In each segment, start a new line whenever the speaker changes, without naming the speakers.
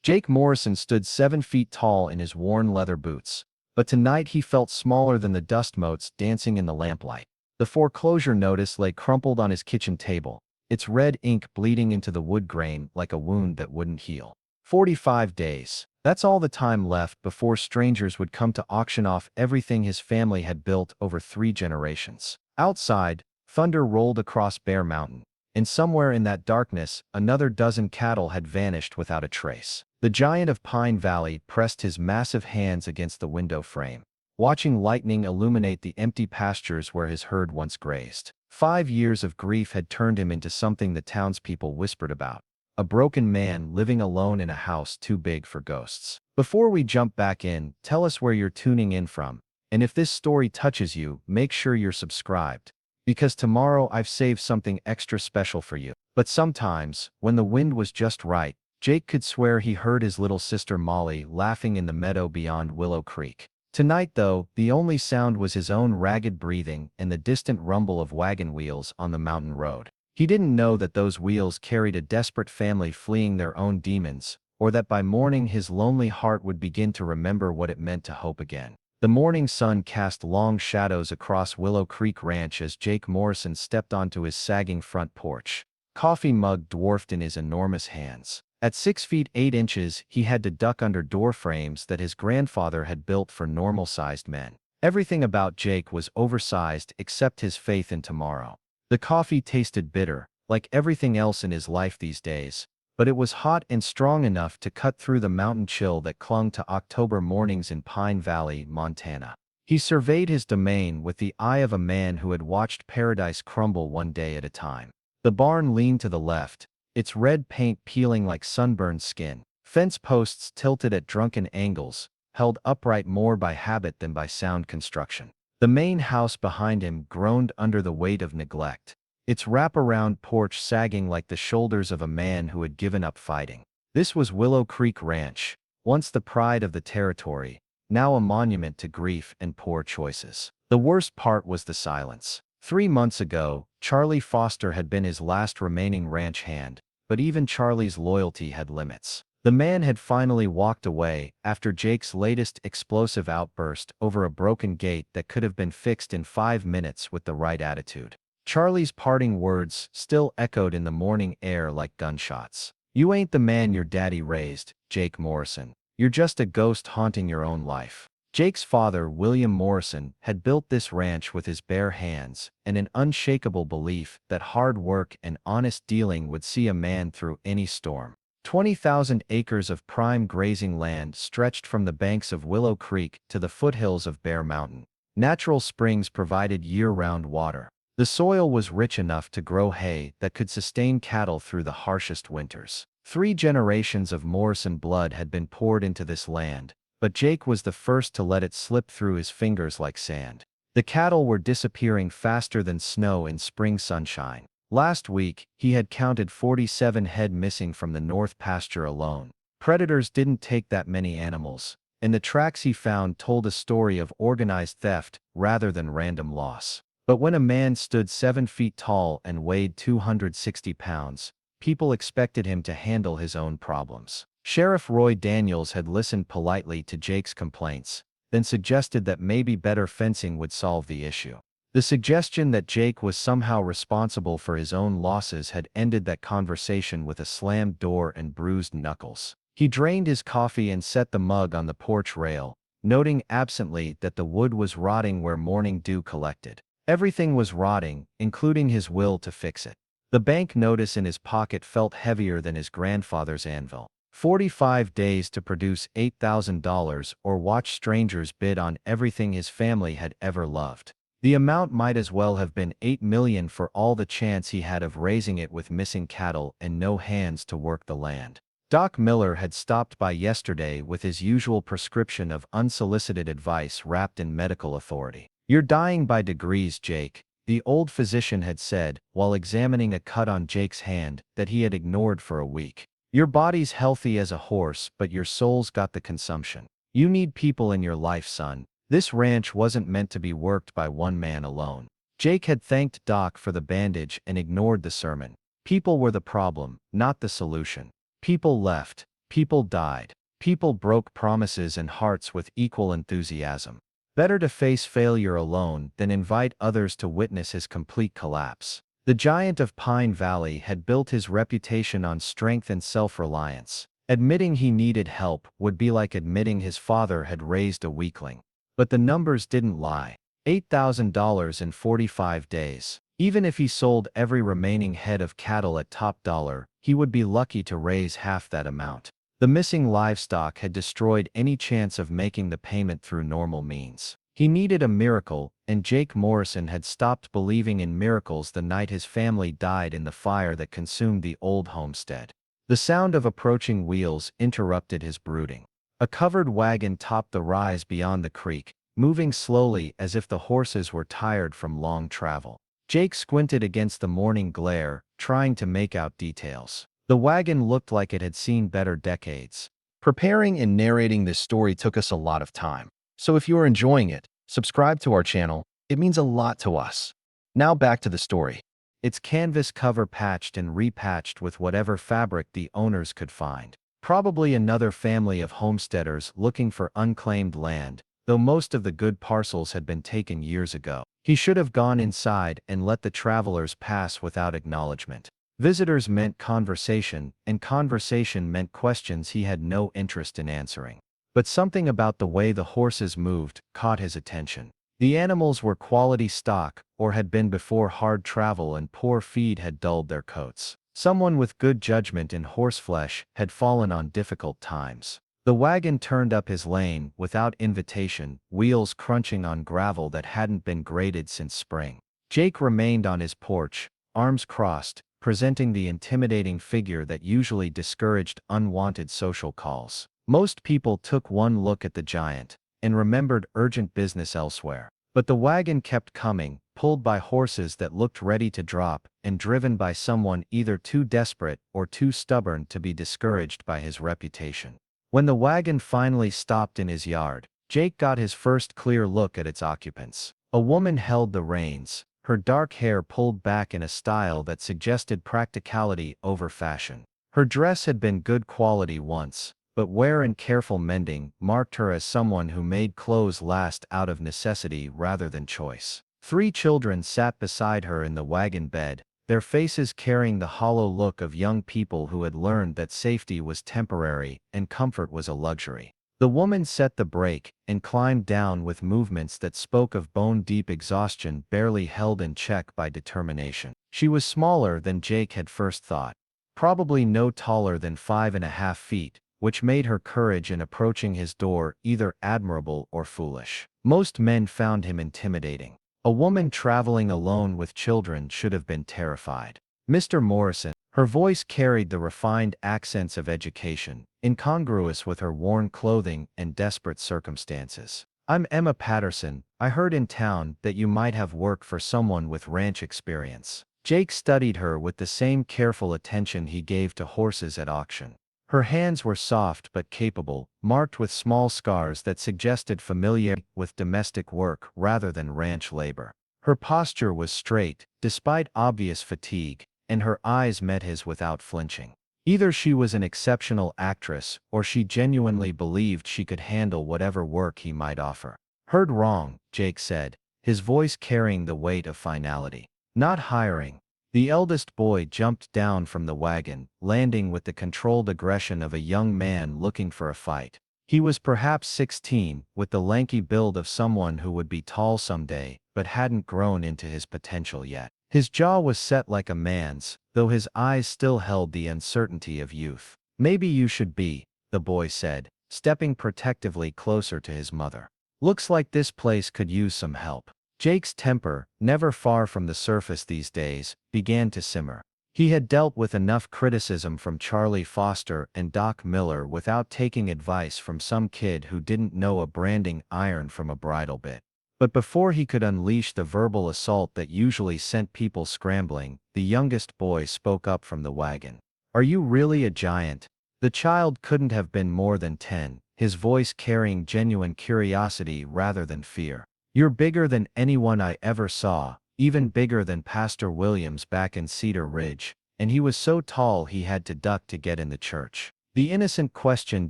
Jake Morrison stood 7 feet tall in his worn leather boots, but tonight he felt smaller than the dust motes dancing in the lamplight. The foreclosure notice lay crumpled on his kitchen table, its red ink bleeding into the wood grain like a wound that wouldn't heal. 45 days. That's all the time left before strangers would come to auction off everything his family had built over 3 generations. Outside, thunder rolled across Bear Mountain, and somewhere in that darkness, another dozen cattle had vanished without a trace. The giant of Pine Valley pressed his massive hands against the window frame, watching lightning illuminate the empty pastures where his herd once grazed. 5 years of grief had turned him into something the townspeople whispered about: a broken man living alone in a house too big for ghosts. Before we jump back in, tell us where you're tuning in from, and if this story touches you, make sure you're subscribed, because tomorrow I've saved something extra special for you. But sometimes, when the wind was just right, Jake could swear he heard his little sister Molly laughing in the meadow beyond Willow Creek. Tonight, though, the only sound was his own ragged breathing and the distant rumble of wagon wheels on the mountain road. He didn't know that those wheels carried a desperate family fleeing their own demons, or that by morning his lonely heart would begin to remember what it meant to hope again. The morning sun cast long shadows across Willow Creek Ranch as Jake Morrison stepped onto his sagging front porch, coffee mug dwarfed in his enormous hands. At 6 feet 8 inches, he had to duck under door frames that his grandfather had built for normal-sized men. Everything about Jake was oversized except his faith in tomorrow. The coffee tasted bitter, like everything else in his life these days, but it was hot and strong enough to cut through the mountain chill that clung to October mornings in Pine Valley, Montana. He surveyed his domain with the eye of a man who had watched paradise crumble one day at a time. The barn leaned to the left, its red paint peeling like sunburned skin. Fence posts tilted at drunken angles, held upright more by habit than by sound construction. The main house behind him groaned under the weight of neglect, its wraparound porch sagging like the shoulders of a man who had given up fighting. This was Willow Creek Ranch, once the pride of the territory, now a monument to grief and poor choices. The worst part was the silence. 3 months ago, Charlie Foster had been his last remaining ranch hand, but even Charlie's loyalty had limits. The man had finally walked away after Jake's latest explosive outburst over a broken gate that could have been fixed in 5 minutes with the right attitude. Charlie's parting words still echoed in the morning air like gunshots. "You ain't the man your daddy raised, Jake Morrison. You're just a ghost haunting your own life." Jake's father, William Morrison, had built this ranch with his bare hands and an unshakable belief that hard work and honest dealing would see a man through any storm. 20,000 acres of prime grazing land stretched from the banks of Willow Creek to the foothills of Bear Mountain. Natural springs provided year-round water. The soil was rich enough to grow hay that could sustain cattle through the harshest winters. 3 generations of Morrison blood had been poured into this land, but Jake was the first to let it slip through his fingers like sand. The cattle were disappearing faster than snow in spring sunshine. Last week, he had counted 47 head missing from the north pasture alone. Predators didn't take that many animals, and the tracks he found told a story of organized theft rather than random loss. But when a man stood 7 feet tall and weighed 260 pounds, people expected him to handle his own problems. Sheriff Roy Daniels had listened politely to Jake's complaints, then suggested that maybe better fencing would solve the issue. The suggestion that Jake was somehow responsible for his own losses had ended that conversation with a slammed door and bruised knuckles. He drained his coffee and set the mug on the porch rail, noting absently that the wood was rotting where morning dew collected. Everything was rotting, including his will to fix it. The bank notice in his pocket felt heavier than his grandfather's anvil. 45 days to produce $8,000 or watch strangers bid on everything his family had ever loved. The amount might as well have been $8 million for all the chance he had of raising it with missing cattle and no hands to work the land. Doc Miller had stopped by yesterday with his usual prescription of unsolicited advice wrapped in medical authority. "You're dying by degrees, Jake," the old physician had said while examining a cut on Jake's hand that he had ignored for a week. "Your body's healthy as a horse, but your soul's got the consumption. You need people in your life, son. This ranch wasn't meant to be worked by one man alone." Jake had thanked Doc for the bandage and ignored the sermon. People were the problem, not the solution. People left. People died. People broke promises and hearts with equal enthusiasm. Better to face failure alone than invite others to witness his complete collapse. The giant of Pine Valley had built his reputation on strength and self-reliance. Admitting he needed help would be like admitting his father had raised a weakling. But the numbers didn't lie. $8,000 in 45 days. Even if he sold every remaining head of cattle at top dollar, he would be lucky to raise half that amount. The missing livestock had destroyed any chance of making the payment through normal means. He needed a miracle, and Jake Morrison had stopped believing in miracles the night his family died in the fire that consumed the old homestead. The sound of approaching wheels interrupted his brooding. A covered wagon topped the rise beyond the creek, moving slowly as if the horses were tired from long travel. Jake squinted against the morning glare, trying to make out details. The wagon looked like it had seen better decades. Preparing and narrating this story took us a lot of time. So if you are enjoying it, subscribe to our channel. It means a lot to us. Now back to the story. Its canvas cover patched and repatched with whatever fabric the owners could find. Probably another family of homesteaders looking for unclaimed land, though most of the good parcels had been taken years ago. He should have gone inside and let the travelers pass without acknowledgement. Visitors meant conversation, and conversation meant questions he had no interest in answering. But something about the way the horses moved caught his attention. The animals were quality stock, or had been before hard travel and poor feed had dulled their coats. Someone with good judgment in horseflesh had fallen on difficult times. The wagon turned up his lane without invitation, wheels crunching on gravel that hadn't been graded since spring. Jake remained on his porch, arms crossed, presenting the intimidating figure that usually discouraged unwanted social calls. Most people took one look at the giant and remembered urgent business elsewhere. But the wagon kept coming, pulled by horses that looked ready to drop, and driven by someone either too desperate or too stubborn to be discouraged by his reputation. When the wagon finally stopped in his yard, Jake got his first clear look at its occupants. A woman held the reins, her dark hair pulled back in a style that suggested practicality over fashion. Her dress had been good quality once, but wear and careful mending marked her as someone who made clothes last out of necessity rather than choice. 3 children sat beside her in the wagon bed, their faces carrying the hollow look of young people who had learned that safety was temporary and comfort was a luxury. The woman set the brake and climbed down with movements that spoke of bone-deep exhaustion barely held in check by determination. She was smaller than Jake had first thought, probably no taller than 5.5 feet, which made her courage in approaching his door either admirable or foolish. Most men found him intimidating. A woman traveling alone with children should have been terrified. Mr. Morrison, her voice carried the refined accents of education, incongruous with her worn clothing and desperate circumstances. I'm Emma Patterson. I heard in town that you might have work for someone with ranch experience. Jake studied her with the same careful attention he gave to horses at auction. Her hands were soft but capable, marked with small scars that suggested familiarity with domestic work rather than ranch labor. Her posture was straight, despite obvious fatigue, and her eyes met his without flinching. Either she was an exceptional actress, or she genuinely believed she could handle whatever work he might offer. Heard wrong, Jake said, his voice carrying the weight of finality. Not hiring. The eldest boy jumped down from the wagon, landing with the controlled aggression of a young man looking for a fight. He was perhaps 16, with the lanky build of someone who would be tall someday, but hadn't grown into his potential yet. His jaw was set like a man's, though his eyes still held the uncertainty of youth. Maybe you should be, the boy said, stepping protectively closer to his mother. Looks like this place could use some help. Jake's temper, never far from the surface these days, began to simmer. He had dealt with enough criticism from Charlie Foster and Doc Miller without taking advice from some kid who didn't know a branding iron from a bridle bit. But before he could unleash the verbal assault that usually sent people scrambling, the youngest boy spoke up from the wagon. Are you really a giant? The child couldn't have been more than 10, his voice carrying genuine curiosity rather than fear. You're bigger than anyone I ever saw, even bigger than Pastor Williams back in Cedar Ridge, and he was so tall he had to duck to get in the church. The innocent question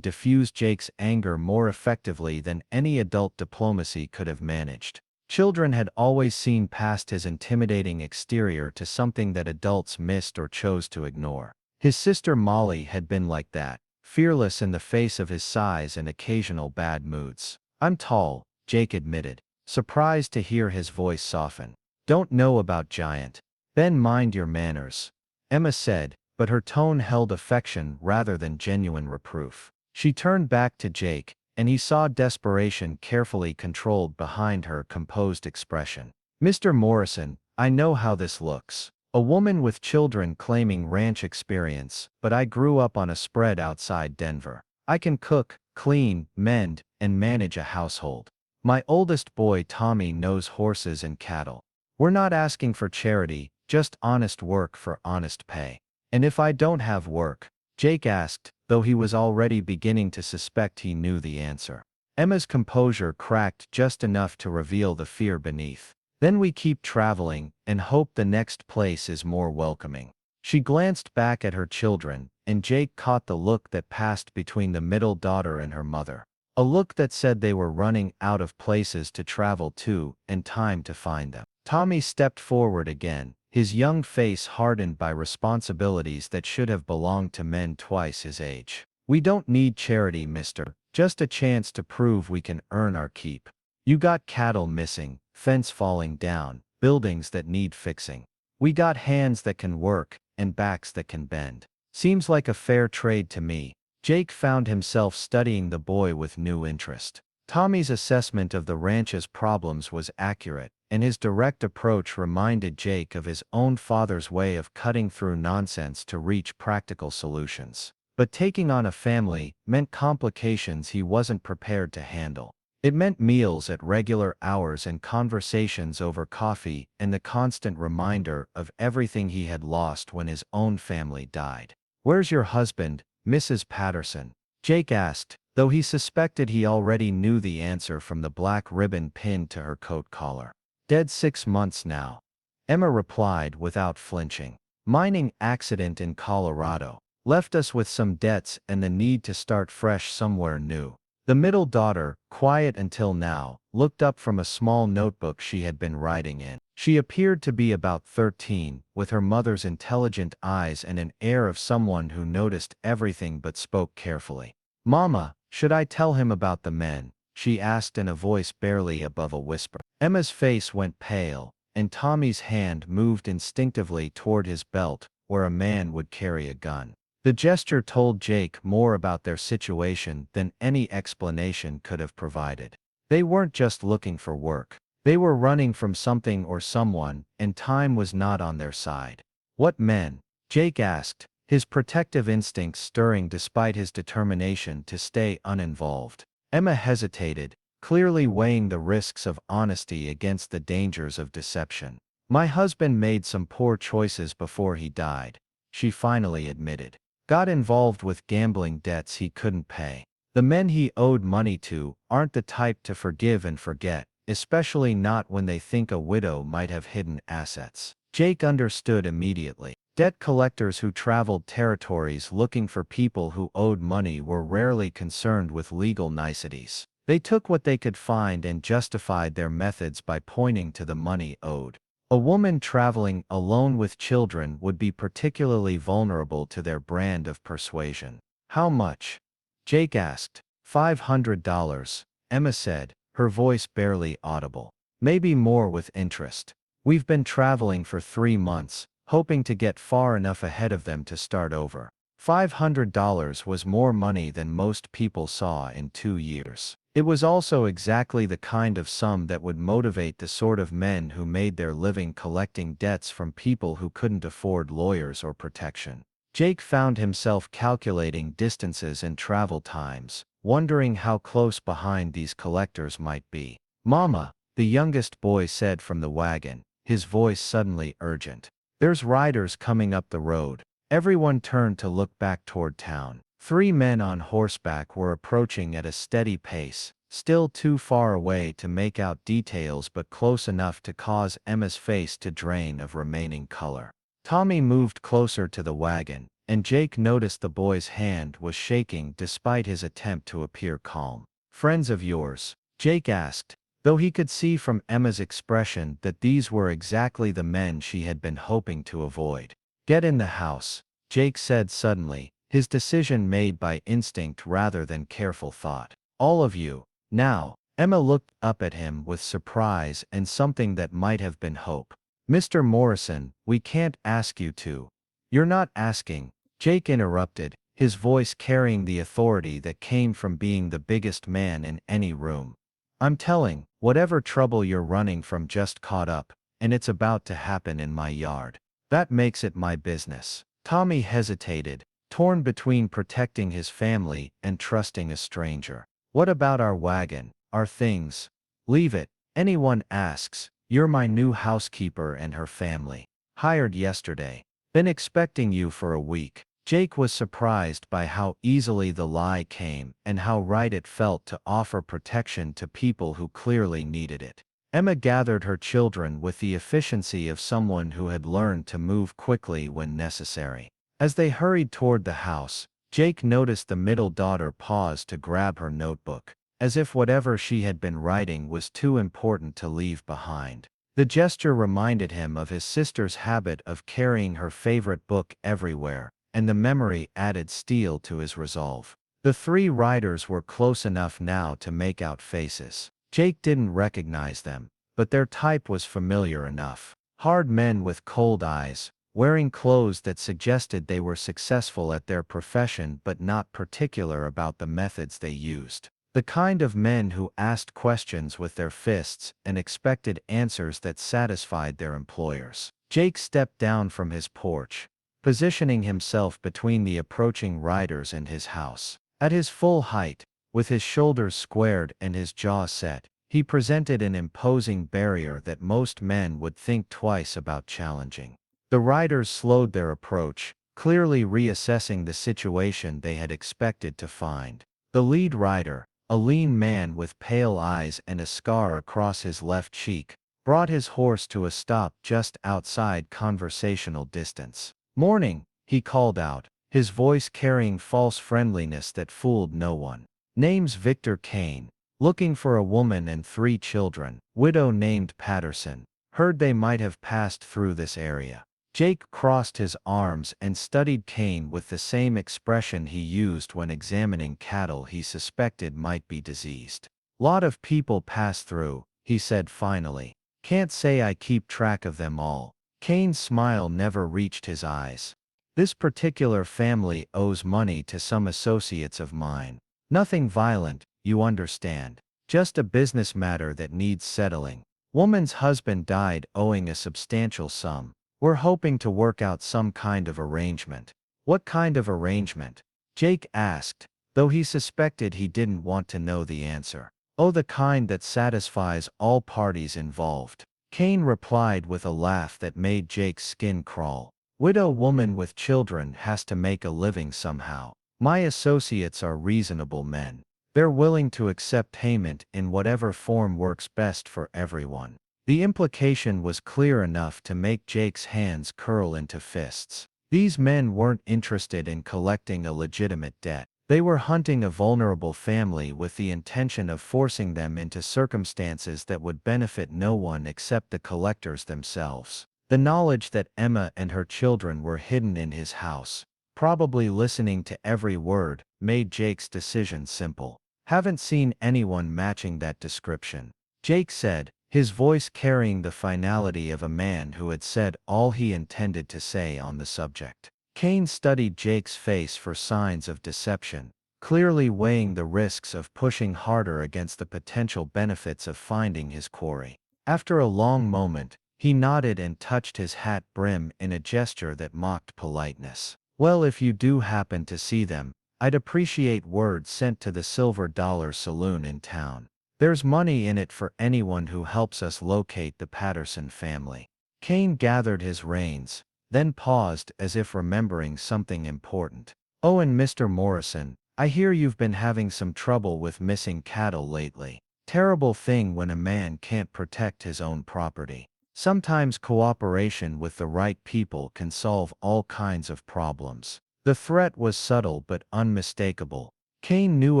diffused Jake's anger more effectively than any adult diplomacy could have managed. Children had always seen past his intimidating exterior to something that adults missed or chose to ignore. His sister Molly had been like that, fearless in the face of his size and occasional bad moods. "I'm tall," Jake admitted, surprised to hear his voice soften. "Don't know about giant." "Ben, mind your manners," Emma said, but her tone held affection rather than genuine reproof. She turned back to Jake, and he saw desperation carefully controlled behind her composed expression. "Mr. Morrison, I know how this looks. A woman with children claiming ranch experience, but I grew up on a spread outside Denver. I can cook, clean, mend, and manage a household. My oldest boy Tommy knows horses and cattle. We're not asking for charity, just honest work for honest pay." "And if I don't have work?" Jake asked, though he was already beginning to suspect he knew the answer. Emma's composure cracked just enough to reveal the fear beneath. "Then we keep traveling, and hope the next place is more welcoming." She glanced back at her children, and Jake caught the look that passed between the middle daughter and her mother. A look that said they were running out of places to travel to and time to find them. Tommy stepped forward again, his young face hardened by responsibilities that should have belonged to men twice his age. "We don't need charity, mister, just a chance to prove we can earn our keep. You got cattle missing, fence falling down, buildings that need fixing. We got hands that can work, and backs that can bend. Seems like a fair trade to me." Jake found himself studying the boy with new interest. Tommy's assessment of the ranch's problems was accurate, and his direct approach reminded Jake of his own father's way of cutting through nonsense to reach practical solutions. But taking on a family meant complications he wasn't prepared to handle. It meant meals at regular hours and conversations over coffee and the constant reminder of everything he had lost when his own family died. "Where's your husband, Mrs. Patterson?" Jake asked, though he suspected he already knew the answer from the black ribbon pinned to her coat collar. "Dead 6 months now," Emma replied without flinching. "Mining accident in Colorado. Left us with some debts and the need to start fresh somewhere new." The middle daughter, quiet until now, looked up from a small notebook she had been writing in. She appeared to be about 13, with her mother's intelligent eyes and an air of someone who noticed everything but spoke carefully. "Mama, should I tell him about the men?" she asked in a voice barely above a whisper. Emma's face went pale, and Tommy's hand moved instinctively toward his belt, where a man would carry a gun. The gesture told Jake more about their situation than any explanation could have provided. They weren't just looking for work. They were running from something or someone, and time was not on their side. "What men?" Jake asked, his protective instincts stirring despite his determination to stay uninvolved. Emma hesitated, clearly weighing the risks of honesty against the dangers of deception. "My husband made some poor choices before he died," she finally admitted. "Got involved with gambling debts he couldn't pay. The men he owed money to aren't the type to forgive and forget, especially not when they think a widow might have hidden assets." Jake understood immediately. Debt collectors who traveled territories looking for people who owed money were rarely concerned with legal niceties. They took what they could find and justified their methods by pointing to the money owed. A woman traveling alone with children would be particularly vulnerable to their brand of persuasion. "How much?" Jake asked. $500, Emma said, her voice barely audible. "Maybe more with interest. We've been traveling for 3 months, hoping to get far enough ahead of them to start over." $500 was more money than most people saw in 2 years. It was also exactly the kind of sum that would motivate the sort of men who made their living collecting debts from people who couldn't afford lawyers or protection. Jake found himself calculating distances and travel times, wondering how close behind these collectors might be. "Mama," the youngest boy said from the wagon, his voice suddenly urgent. "There's riders coming up the road." Everyone turned to look back toward town. 3 men on horseback were approaching at a steady pace, still too far away to make out details but close enough to cause Emma's face to drain of remaining color. Tommy moved closer to the wagon, and Jake noticed the boy's hand was shaking despite his attempt to appear calm. "Friends of yours?" Jake asked, though he could see from Emma's expression that these were exactly the men she had been hoping to avoid. "Get in the house," Jake said suddenly, his decision made by instinct rather than careful thought. "All of you, now." Emma looked up at him with surprise and something that might have been hope. "Mr. Morrison, we can't ask you to." "You're not asking," Jake interrupted, his voice carrying the authority that came from being the biggest man in any room. "I'm telling, whatever trouble you're running from just caught up, and it's about to happen in my yard. That makes it my business." Tommy hesitated, torn between protecting his family and trusting a stranger. "What about our wagon, our things?" "Leave it. Anyone asks, you're my new housekeeper and her family. Hired yesterday. Been expecting you for a week." Jake was surprised by how easily the lie came and how right it felt to offer protection to people who clearly needed it. Emma gathered her children with the efficiency of someone who had learned to move quickly when necessary. As they hurried toward the house, Jake noticed the middle daughter pause to grab her notebook, as if whatever she had been writing was too important to leave behind. The gesture reminded him of his sister's habit of carrying her favorite book everywhere, and the memory added steel to his resolve. The three riders were close enough now to make out faces. Jake didn't recognize them, but their type was familiar enough. Hard men with cold eyes, wearing clothes that suggested they were successful at their profession but not particular about the methods they used. The kind of men who asked questions with their fists and expected answers that satisfied their employers. Jake stepped down from his porch, positioning himself between the approaching riders and his house. At his full height, with his shoulders squared and his jaw set, he presented an imposing barrier that most men would think twice about challenging. The riders slowed their approach, clearly reassessing the situation they had expected to find. The lead rider, a lean man with pale eyes and a scar across his left cheek, brought his horse to a stop just outside conversational distance. "Morning," he called out, his voice carrying false friendliness that fooled no one. "Name's Victor Kane. Looking for a woman and 3 children. Widow named Patterson. Heard they might have passed through this area." Jake crossed his arms and studied Kane with the same expression he used when examining cattle he suspected might be diseased. "Lot of people pass through," he said finally. "Can't say I keep track of them all." Kane's smile never reached his eyes. "This particular family owes money to some associates of mine. Nothing violent, you understand. Just a business matter that needs settling. Woman's husband died owing a substantial sum. We're hoping to work out some kind of arrangement." "What kind of arrangement?" Jake asked, though he suspected he didn't want to know the answer. "Oh, the kind that satisfies all parties involved." Kane replied with a laugh that made Jake's skin crawl. "Widow woman with children has to make a living somehow. My associates are reasonable men. They're willing to accept payment in whatever form works best for everyone." The implication was clear enough to make Jake's hands curl into fists. These men weren't interested in collecting a legitimate debt. They were hunting a vulnerable family with the intention of forcing them into circumstances that would benefit no one except the collectors themselves. The knowledge that Emma and her children were hidden in his house, probably listening to every word, made Jake's decision simple. "Haven't seen anyone matching that description," Jake said, his voice carrying the finality of a man who had said all he intended to say on the subject. Kane studied Jake's face for signs of deception, clearly weighing the risks of pushing harder against the potential benefits of finding his quarry. After a long moment, he nodded and touched his hat brim in a gesture that mocked politeness. "Well, if you do happen to see them, I'd appreciate word sent to the Silver Dollar Saloon in town. There's money in it for anyone who helps us locate the Patterson family." Kane gathered his reins, then paused as if remembering something important. "Oh, and Mr. Morrison, I hear you've been having some trouble with missing cattle lately. Terrible thing when a man can't protect his own property. Sometimes cooperation with the right people can solve all kinds of problems." The threat was subtle but unmistakable. Cain knew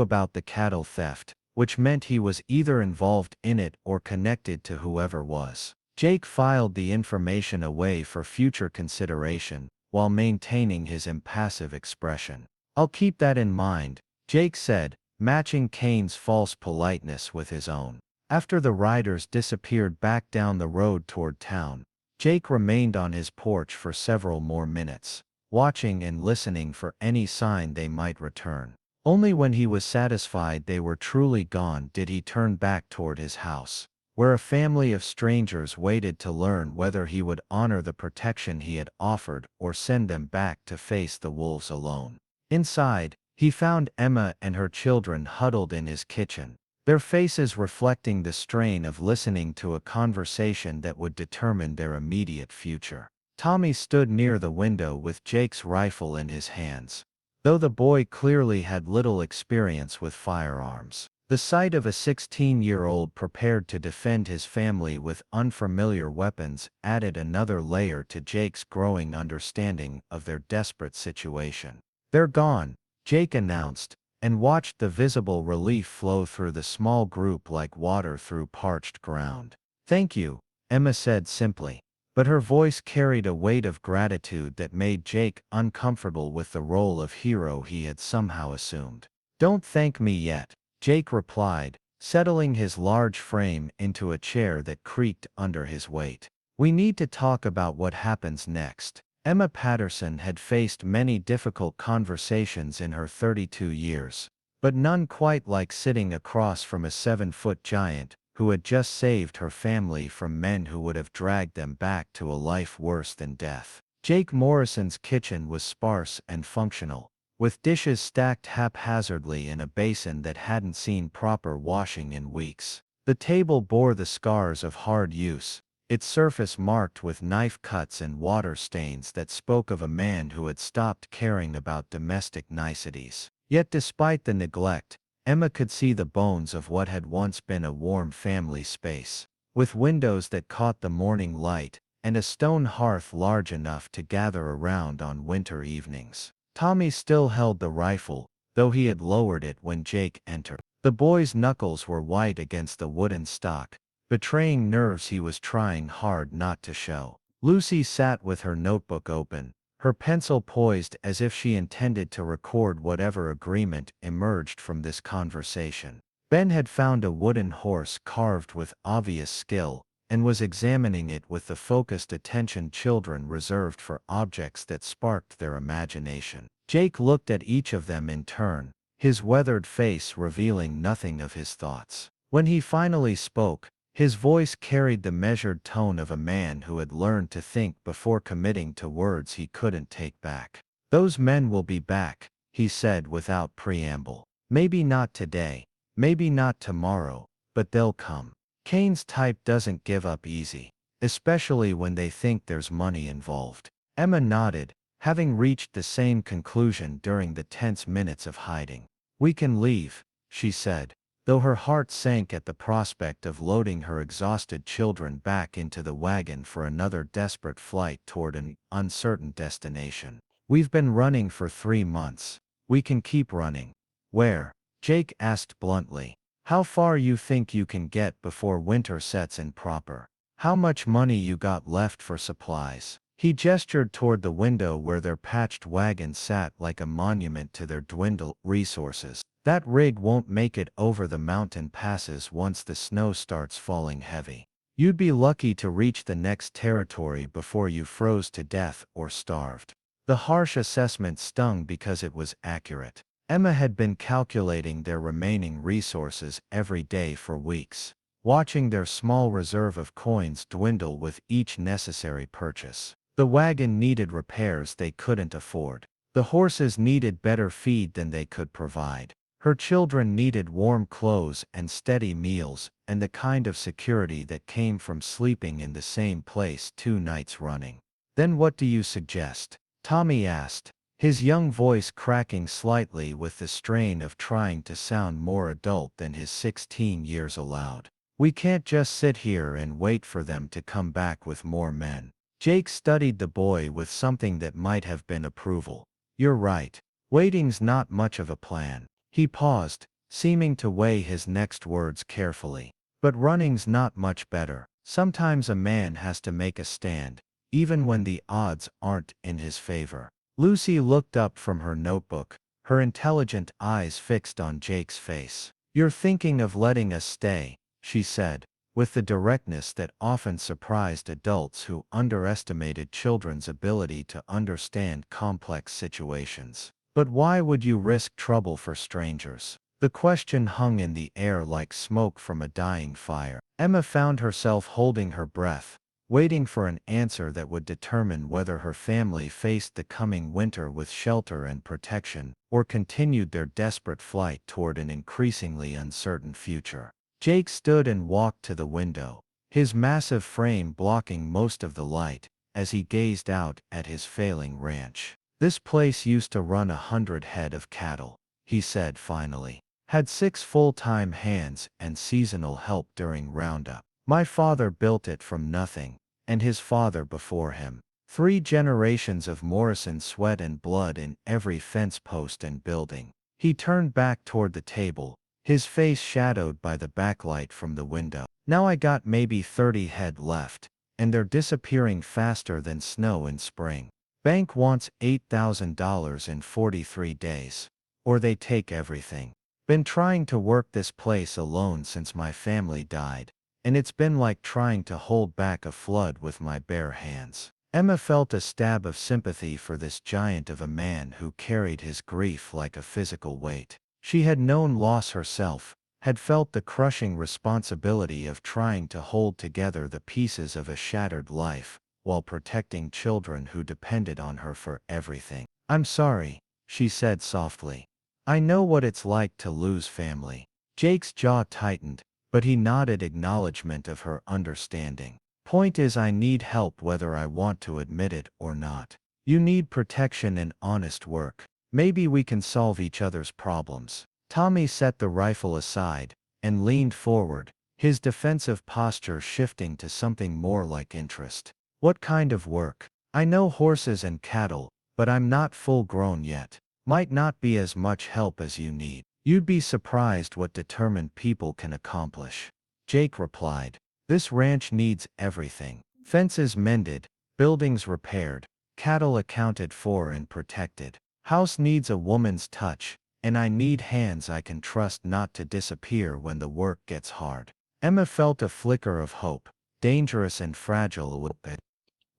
about the cattle theft, which meant he was either involved in it or connected to whoever was. Jake filed the information away for future consideration, while maintaining his impassive expression. "I'll keep that in mind," Jake said, matching Cain's false politeness with his own. After the riders disappeared back down the road toward town, Jake remained on his porch for several more minutes, watching and listening for any sign they might return. Only when he was satisfied they were truly gone did he turn back toward his house, where a family of strangers waited to learn whether he would honor the protection he had offered or send them back to face the wolves alone. Inside, he found Emma and her children huddled in his kitchen, their faces reflecting the strain of listening to a conversation that would determine their immediate future. Tommy stood near the window with Jake's rifle in his hands. Though the boy clearly had little experience with firearms, the sight of a 16-year-old prepared to defend his family with unfamiliar weapons added another layer to Jake's growing understanding of their desperate situation. "They're gone," Jake announced, and watched the visible relief flow through the small group like water through parched ground. "Thank you," Emma said simply, but her voice carried a weight of gratitude that made Jake uncomfortable with the role of hero he had somehow assumed. "Don't thank me yet," Jake replied, settling his large frame into a chair that creaked under his weight. "We need to talk about what happens next." Emma Patterson had faced many difficult conversations in her 32 years, but none quite like sitting across from a 7-foot giant who had just saved her family from men who would have dragged them back to a life worse than death. Jake Morrison's kitchen was sparse and functional, with dishes stacked haphazardly in a basin that hadn't seen proper washing in weeks. The table bore the scars of hard use, its surface marked with knife cuts and water stains that spoke of a man who had stopped caring about domestic niceties. Yet despite the neglect, Emma could see the bones of what had once been a warm family space, with windows that caught the morning light, and a stone hearth large enough to gather around on winter evenings. Tommy still held the rifle, though he had lowered it when Jake entered. The boy's knuckles were white against the wooden stock, betraying nerves he was trying hard not to show. Lucy sat with her notebook open, her pencil poised as if she intended to record whatever agreement emerged from this conversation. Ben had found a wooden horse carved with obvious skill, and was examining it with the focused attention children reserved for objects that sparked their imagination. Jake looked at each of them in turn, his weathered face revealing nothing of his thoughts. When he finally spoke, his voice carried the measured tone of a man who had learned to think before committing to words he couldn't take back. "Those men will be back," he said without preamble. "Maybe not today, maybe not tomorrow, but they'll come." Cain's type doesn't give up easy, especially when they think there's money involved. Emma nodded, having reached the same conclusion during the tense minutes of hiding. "We can leave," she said, though her heart sank at the prospect of loading her exhausted children back into the wagon for another desperate flight toward an uncertain destination. "We've been running for 3 months. We can keep running." "Where?" Jake asked bluntly. "How far you think you can get before winter sets in proper? How much money you got left for supplies?" He gestured toward the window where their patched wagon sat like a monument to their dwindled resources. "That rig won't make it over the mountain passes once the snow starts falling heavy. You'd be lucky to reach the next territory before you froze to death or starved." The harsh assessment stung because it was accurate. Emma had been calculating their remaining resources every day for weeks, watching their small reserve of coins dwindle with each necessary purchase. The wagon needed repairs they couldn't afford. The horses needed better feed than they could provide. Her children needed warm clothes and steady meals, and the kind of security that came from sleeping in the same place 2 nights running. "Then what do you suggest?" Tommy asked, his young voice cracking slightly with the strain of trying to sound more adult than his 16 years allowed. "We can't just sit here and wait for them to come back with more men." Jake studied the boy with something that might have been approval.
You're right. Waiting's not much of a plan. He paused, seeming to weigh his next words carefully. But running's not much better. Sometimes a man has to make a stand, even when the odds aren't in his favor. Lucy looked up from her notebook, her intelligent eyes fixed on Jake's face. You're thinking of letting us stay, she said, with the directness that often surprised adults who underestimated children's ability to understand complex situations. But why would you risk trouble for strangers? The question hung in the air like smoke from a dying fire. Emma found herself holding her breath, waiting for an answer that would determine whether her family faced the coming winter with shelter and protection, or continued their desperate flight toward an increasingly uncertain future. Jake stood and walked to the window, his massive frame blocking most of the light, as he gazed out at his failing ranch. This place used to run 100 head of cattle, he said finally. Had 6 full-time hands and seasonal help during roundup. My father built it from nothing, and his father before him. 3 generations of Morrison sweat and blood in every fence post and building. He turned back toward the table, his face shadowed by the backlight from the window. Now I got maybe 30 head left, and they're disappearing faster than snow in spring. Bank wants $8,000 in 43 days. Or they take everything. Been trying to work this place alone since my family died, and it's been like trying to hold back a flood with my bare hands. Emma felt a stab of sympathy for this giant of a man who carried his grief like a physical weight. She had known loss herself, had felt the crushing responsibility of trying to hold together the pieces of a shattered life, while protecting children who depended on her for everything. I'm sorry, she said softly. I know what it's like to lose family. Jake's jaw tightened, but he nodded acknowledgement of her understanding. Point is, I need help whether I want to admit it or not. You need protection and honest work. Maybe we can solve each other's problems. Tommy set the rifle aside and leaned forward, his defensive posture shifting to something more like interest. What kind of work? I know horses and cattle, but I'm not full grown yet. Might not be as much help as you need. You'd be surprised what determined people can accomplish. Jake replied. This ranch needs everything. Fences mended, buildings repaired, cattle accounted for and protected. House needs a woman's touch, and I need hands I can trust not to disappear when the work gets hard. Emma felt a flicker of hope, dangerous and fragile a little bit.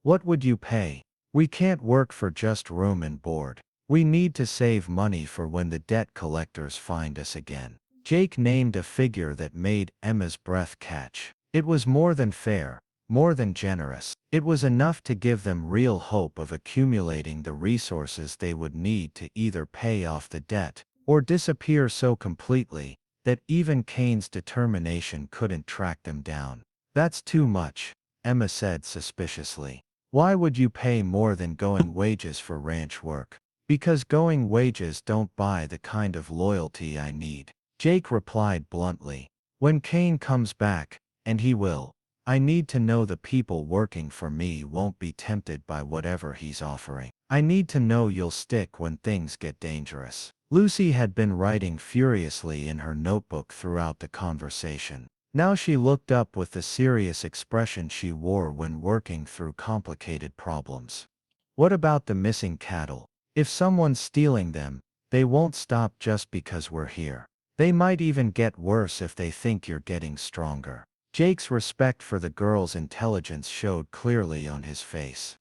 What would you pay? We can't work for just room and board. We need to save money for when the debt collectors find us again. Jake named a figure that made Emma's breath catch. It was more than fair, more than generous. It was enough to give them real hope of accumulating the resources they would need to either pay off the debt or disappear so completely that even Kane's determination couldn't track them down. That's too much, Emma said suspiciously. Why would you pay more than going wages for ranch work? Because going wages don't buy the kind of loyalty I need. Jake replied bluntly. When Kane comes back, and he will, I need to know the people working for me won't be tempted by whatever he's offering. I need to know you'll stick when things get dangerous. Lucy had been writing furiously in her notebook throughout the conversation. Now she looked up with the serious expression she wore when working through complicated problems. What about the missing cattle? If someone's stealing them, they won't stop just because we're here. They might even get worse if they think you're getting stronger. Jake's respect for the girl's intelligence showed clearly on his face.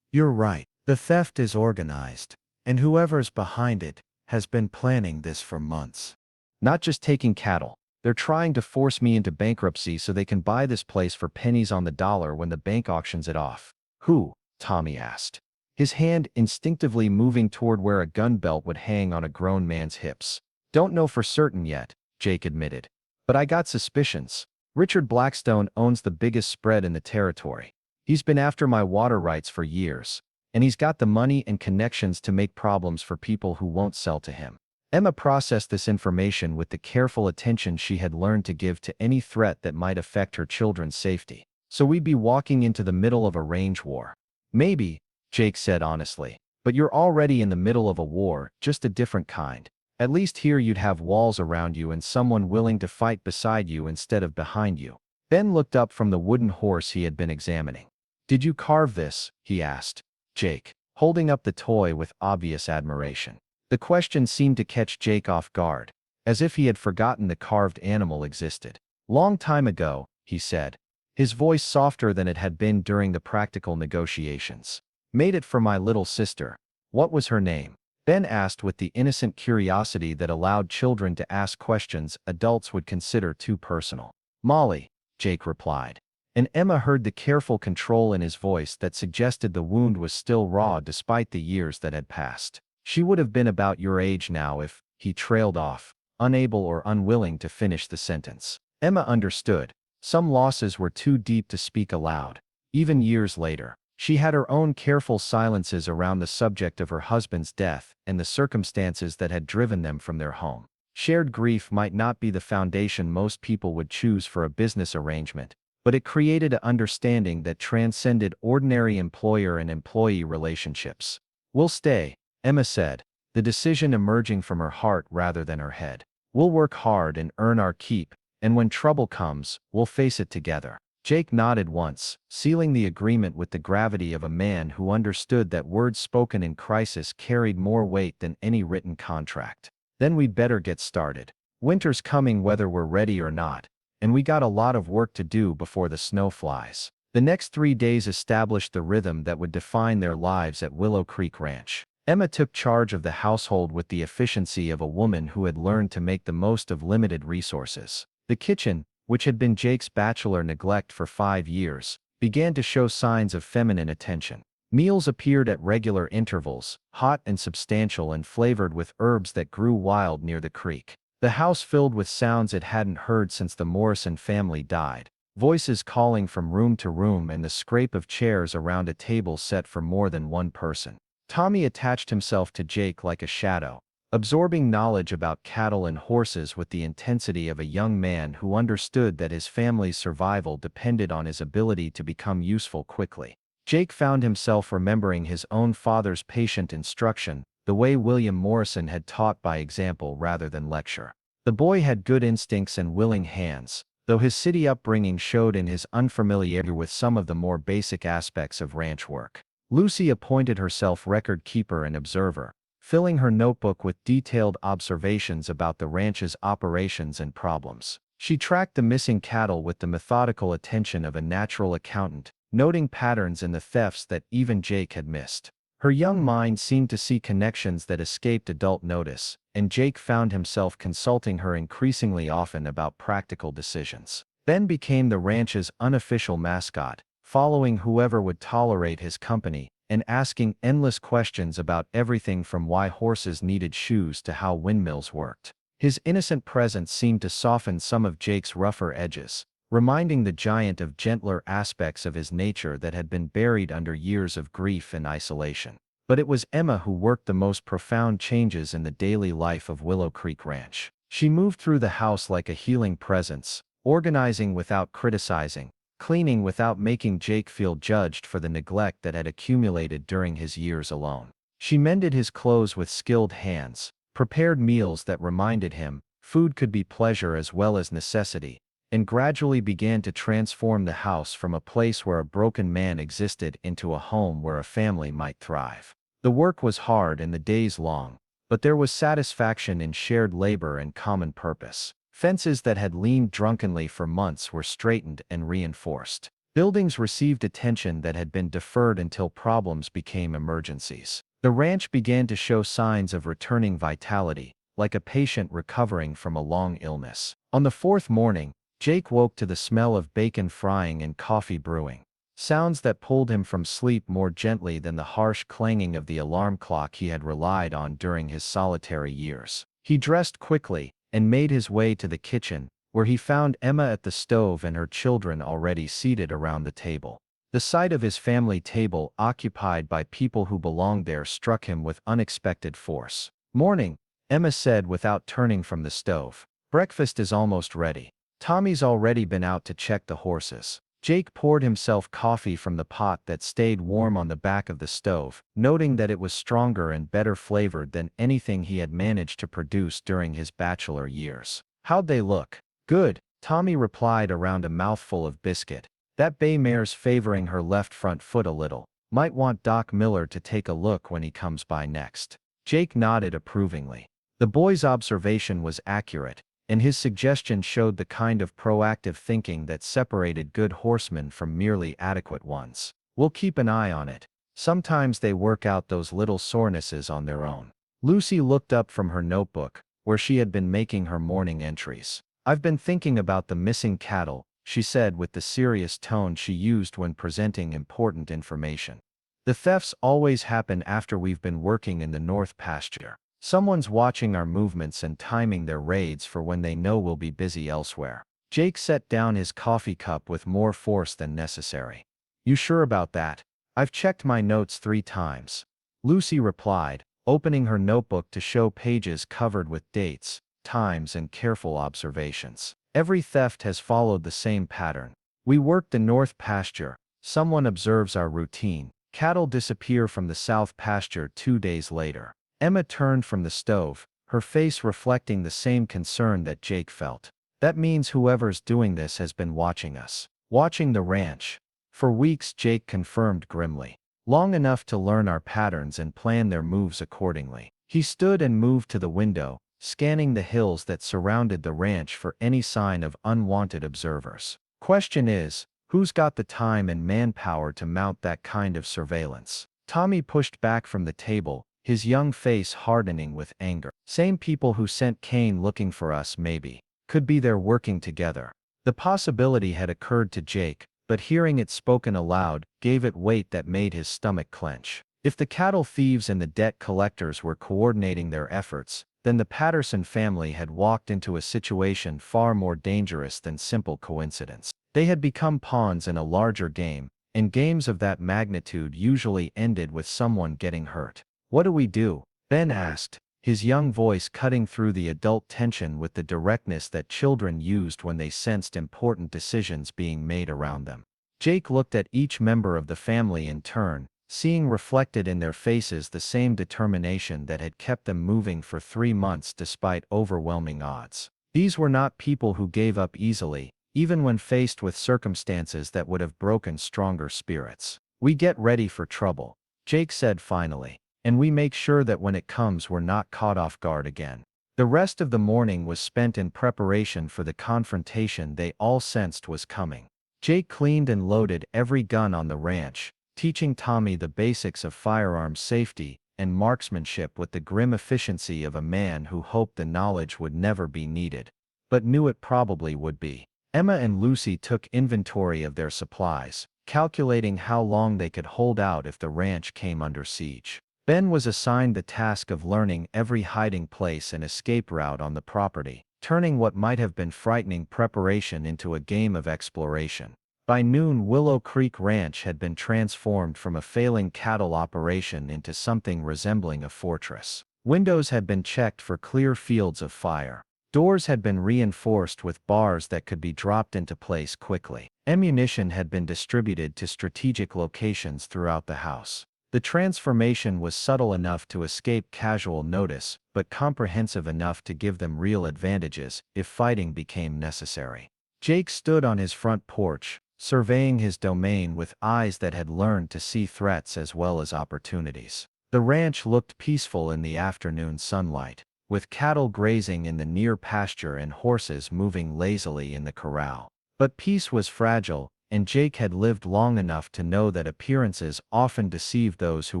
You're right. The theft is organized, and whoever's behind it has been planning this for months.
Not just taking cattle. They're trying to force me into bankruptcy so they can buy this place for pennies on the dollar when the bank auctions it off. Who? Tommy asked, his hand instinctively moving toward where a gun belt would hang on a grown man's hips. Don't know for certain yet, Jake admitted. But I got suspicions. Richard Blackstone owns the biggest spread in the territory. He's been after my water rights for years, and he's got the money and connections to make problems for people who won't sell to him. Emma processed this information with the careful attention she had learned to give to any threat that might affect her children's safety. So we'd be walking into the middle of a range war. Maybe, Jake said honestly. But you're already in the middle of a war, just a different kind. At least here you'd have walls around you and someone willing to fight beside you instead of behind you. Ben looked up from the wooden horse he had been examining. Did you carve this? He asked Jake, holding up the toy with obvious admiration. The question seemed to catch Jake off guard, as if he had forgotten the carved animal existed. Long time ago, he said, his voice softer than it had been during the practical negotiations. Made it for my little sister. What was her name? Ben asked with the innocent curiosity that allowed children to ask questions adults would consider too personal. Molly, Jake replied. And Emma heard the careful control in his voice that suggested the wound was still raw despite the years that had passed. She would have been about your age now if, he trailed off, unable or unwilling to finish the sentence. Emma understood. Some losses were too deep to speak aloud. Even years later, she had her own careful silences around the subject of her husband's death and the circumstances that had driven them from their home. Shared grief might not be the foundation most people would choose for a business arrangement, but it created an understanding that transcended ordinary employer and employee relationships. We'll stay, Emma said, the decision emerging from her heart rather than her head. We'll work hard and earn our keep, and when trouble comes, we'll face it together. Jake nodded once, sealing the agreement with the gravity of a man who understood that words spoken in crisis carried more weight than any written contract. Then we'd better get started. Winter's coming whether we're ready or not, and we got a lot of work to do before the snow flies. The next 3 days established the rhythm that would define their lives at Willow Creek Ranch. Emma took charge of the household with the efficiency of a woman who had learned to make the most of limited resources. The kitchen, which had been Jake's bachelor neglect for 5 years, began to show signs of feminine attention. Meals appeared at regular intervals, hot and substantial and flavored with herbs that grew wild near the creek. The house filled with sounds it hadn't heard since the Morrison family died, voices calling from room to room and the scrape of chairs around a table set for more than one person. Tommy attached himself to Jake like a shadow, absorbing knowledge about cattle and horses with the intensity of a young man who understood that his family's survival depended on his ability to become useful quickly. Jake found himself remembering his own father's patient instruction, the way William Morrison had taught by example rather than lecture. The boy had good instincts and willing hands, though his city upbringing showed in his unfamiliarity with some of the more basic aspects of ranch work. Lucy appointed herself record keeper and observer, filling her notebook with detailed observations about the ranch's operations and problems. She tracked the missing cattle with the methodical attention of a natural accountant, noting patterns in the thefts that even Jake had missed. Her young mind seemed to see connections that escaped adult notice, and Jake found himself consulting her increasingly often about practical decisions. Ben became the ranch's unofficial mascot, following whoever would tolerate his company, and asking endless questions about everything from why horses needed shoes to how windmills worked. His innocent presence seemed to soften some of Jake's rougher edges, reminding the giant of gentler aspects of his nature that had been buried under years of grief and isolation. But it was Emma who worked the most profound changes in the daily life of Willow Creek Ranch. She moved through the house like a healing presence, organizing without criticizing, cleaning without making Jake feel judged for the neglect that had accumulated during his years alone. She mended his clothes with skilled hands, prepared meals that reminded him food could be pleasure as well as necessity, and gradually began to transform the house from a place where a broken man existed into a home where a family might thrive. The work was hard and the days long, but there was satisfaction in shared labor and common purpose. Fences that had leaned drunkenly for months were straightened and reinforced. Buildings received attention that had been deferred until problems became emergencies. The ranch began to show signs of returning vitality, like a patient recovering from a long illness. On the 4th morning, Jake woke to the smell of bacon frying and coffee brewing, sounds that pulled him from sleep more gently than the harsh clanging of the alarm clock he had relied on during his solitary years. He dressed quickly and made his way to the kitchen, where he found Emma at the stove and her children already seated around the table. The sight of his family table occupied by people who belonged there struck him with unexpected force. "Morning," Emma said without turning from the stove. "Breakfast is almost ready. Tommy's already been out to check the horses." Jake poured himself coffee from the pot that stayed warm on the back of the stove, noting that it was stronger and better flavored than anything he had managed to produce during his bachelor years. How'd they look? Good, Tommy replied around a mouthful of biscuit. That bay mare's favoring her left front foot a little. Might want Doc Miller to take a look when he comes by next. Jake nodded approvingly. The boy's observation was accurate, and his suggestion showed the kind of proactive thinking that separated good horsemen from merely adequate ones. We'll keep an eye on it. Sometimes they work out those little sorenesses on their own. Lucy looked up from her notebook, where she had been making her morning entries. I've been thinking about the missing cattle, she said with the serious tone she used when presenting important information. The thefts always happen after we've been working in the north pasture. Someone's watching our movements and timing their raids for when they know we'll be busy elsewhere. Jake set down his coffee cup with more force than necessary. You sure about that? I've checked my notes 3 times. Lucy replied, opening her notebook to show pages covered with dates, times and careful observations. Every theft has followed the same pattern. We work the north pasture, someone observes our routine, cattle disappear from the south pasture 2 days later. Emma turned from the stove, her face reflecting the same concern that Jake felt. That means whoever's doing this has been watching us. Watching the ranch. For weeks, Jake confirmed grimly. Long enough to learn our patterns and plan their moves accordingly. He stood and moved to the window, scanning the hills that surrounded the ranch for any sign of unwanted observers. Question is, who's got the time and manpower to mount that kind of surveillance? Tommy pushed back from the table, his young face hardening with anger. Same people who sent Kane looking for us, maybe. Could be they're working together. The possibility had occurred to Jake, but hearing it spoken aloud gave it weight that made his stomach clench. If the cattle thieves and the debt collectors were coordinating their efforts, then the Patterson family had walked into a situation far more dangerous than simple coincidence. They had become pawns in a larger game, and games of that magnitude usually ended with someone getting hurt. What do we do? Ben asked, his young voice cutting through the adult tension with the directness that children used when they sensed important decisions being made around them. Jake looked at each member of the family in turn, seeing reflected in their faces the same determination that had kept them moving for 3 months despite overwhelming odds. These were not people who gave up easily, even when faced with circumstances that would have broken stronger spirits. We get ready for trouble, Jake said finally. And we make sure that when it comes we're not caught off guard again. The rest of the morning was spent in preparation for the confrontation they all sensed was coming. Jake cleaned and loaded every gun on the ranch, teaching Tommy the basics of firearms safety and marksmanship with the grim efficiency of a man who hoped the knowledge would never be needed, but knew it probably would be. Emma and Lucy took inventory of their supplies, calculating how long they could hold out if the ranch came under siege. Ben was assigned the task of learning every hiding place and escape route on the property, turning what might have been frightening preparation into a game of exploration. By noon, Willow Creek Ranch had been transformed from a failing cattle operation into something resembling a fortress. Windows had been checked for clear fields of fire. Doors had been reinforced with bars that could be dropped into place quickly. Ammunition had been distributed to strategic locations throughout the house. The transformation was subtle enough to escape casual notice, but comprehensive enough to give them real advantages if fighting became necessary. Jake stood on his front porch, surveying his domain with eyes that had learned to see threats as well as opportunities. The ranch looked peaceful in the afternoon sunlight, with cattle grazing in the near pasture and horses moving lazily in the corral. But peace was fragile, and Jake had lived long enough to know that appearances often deceive those who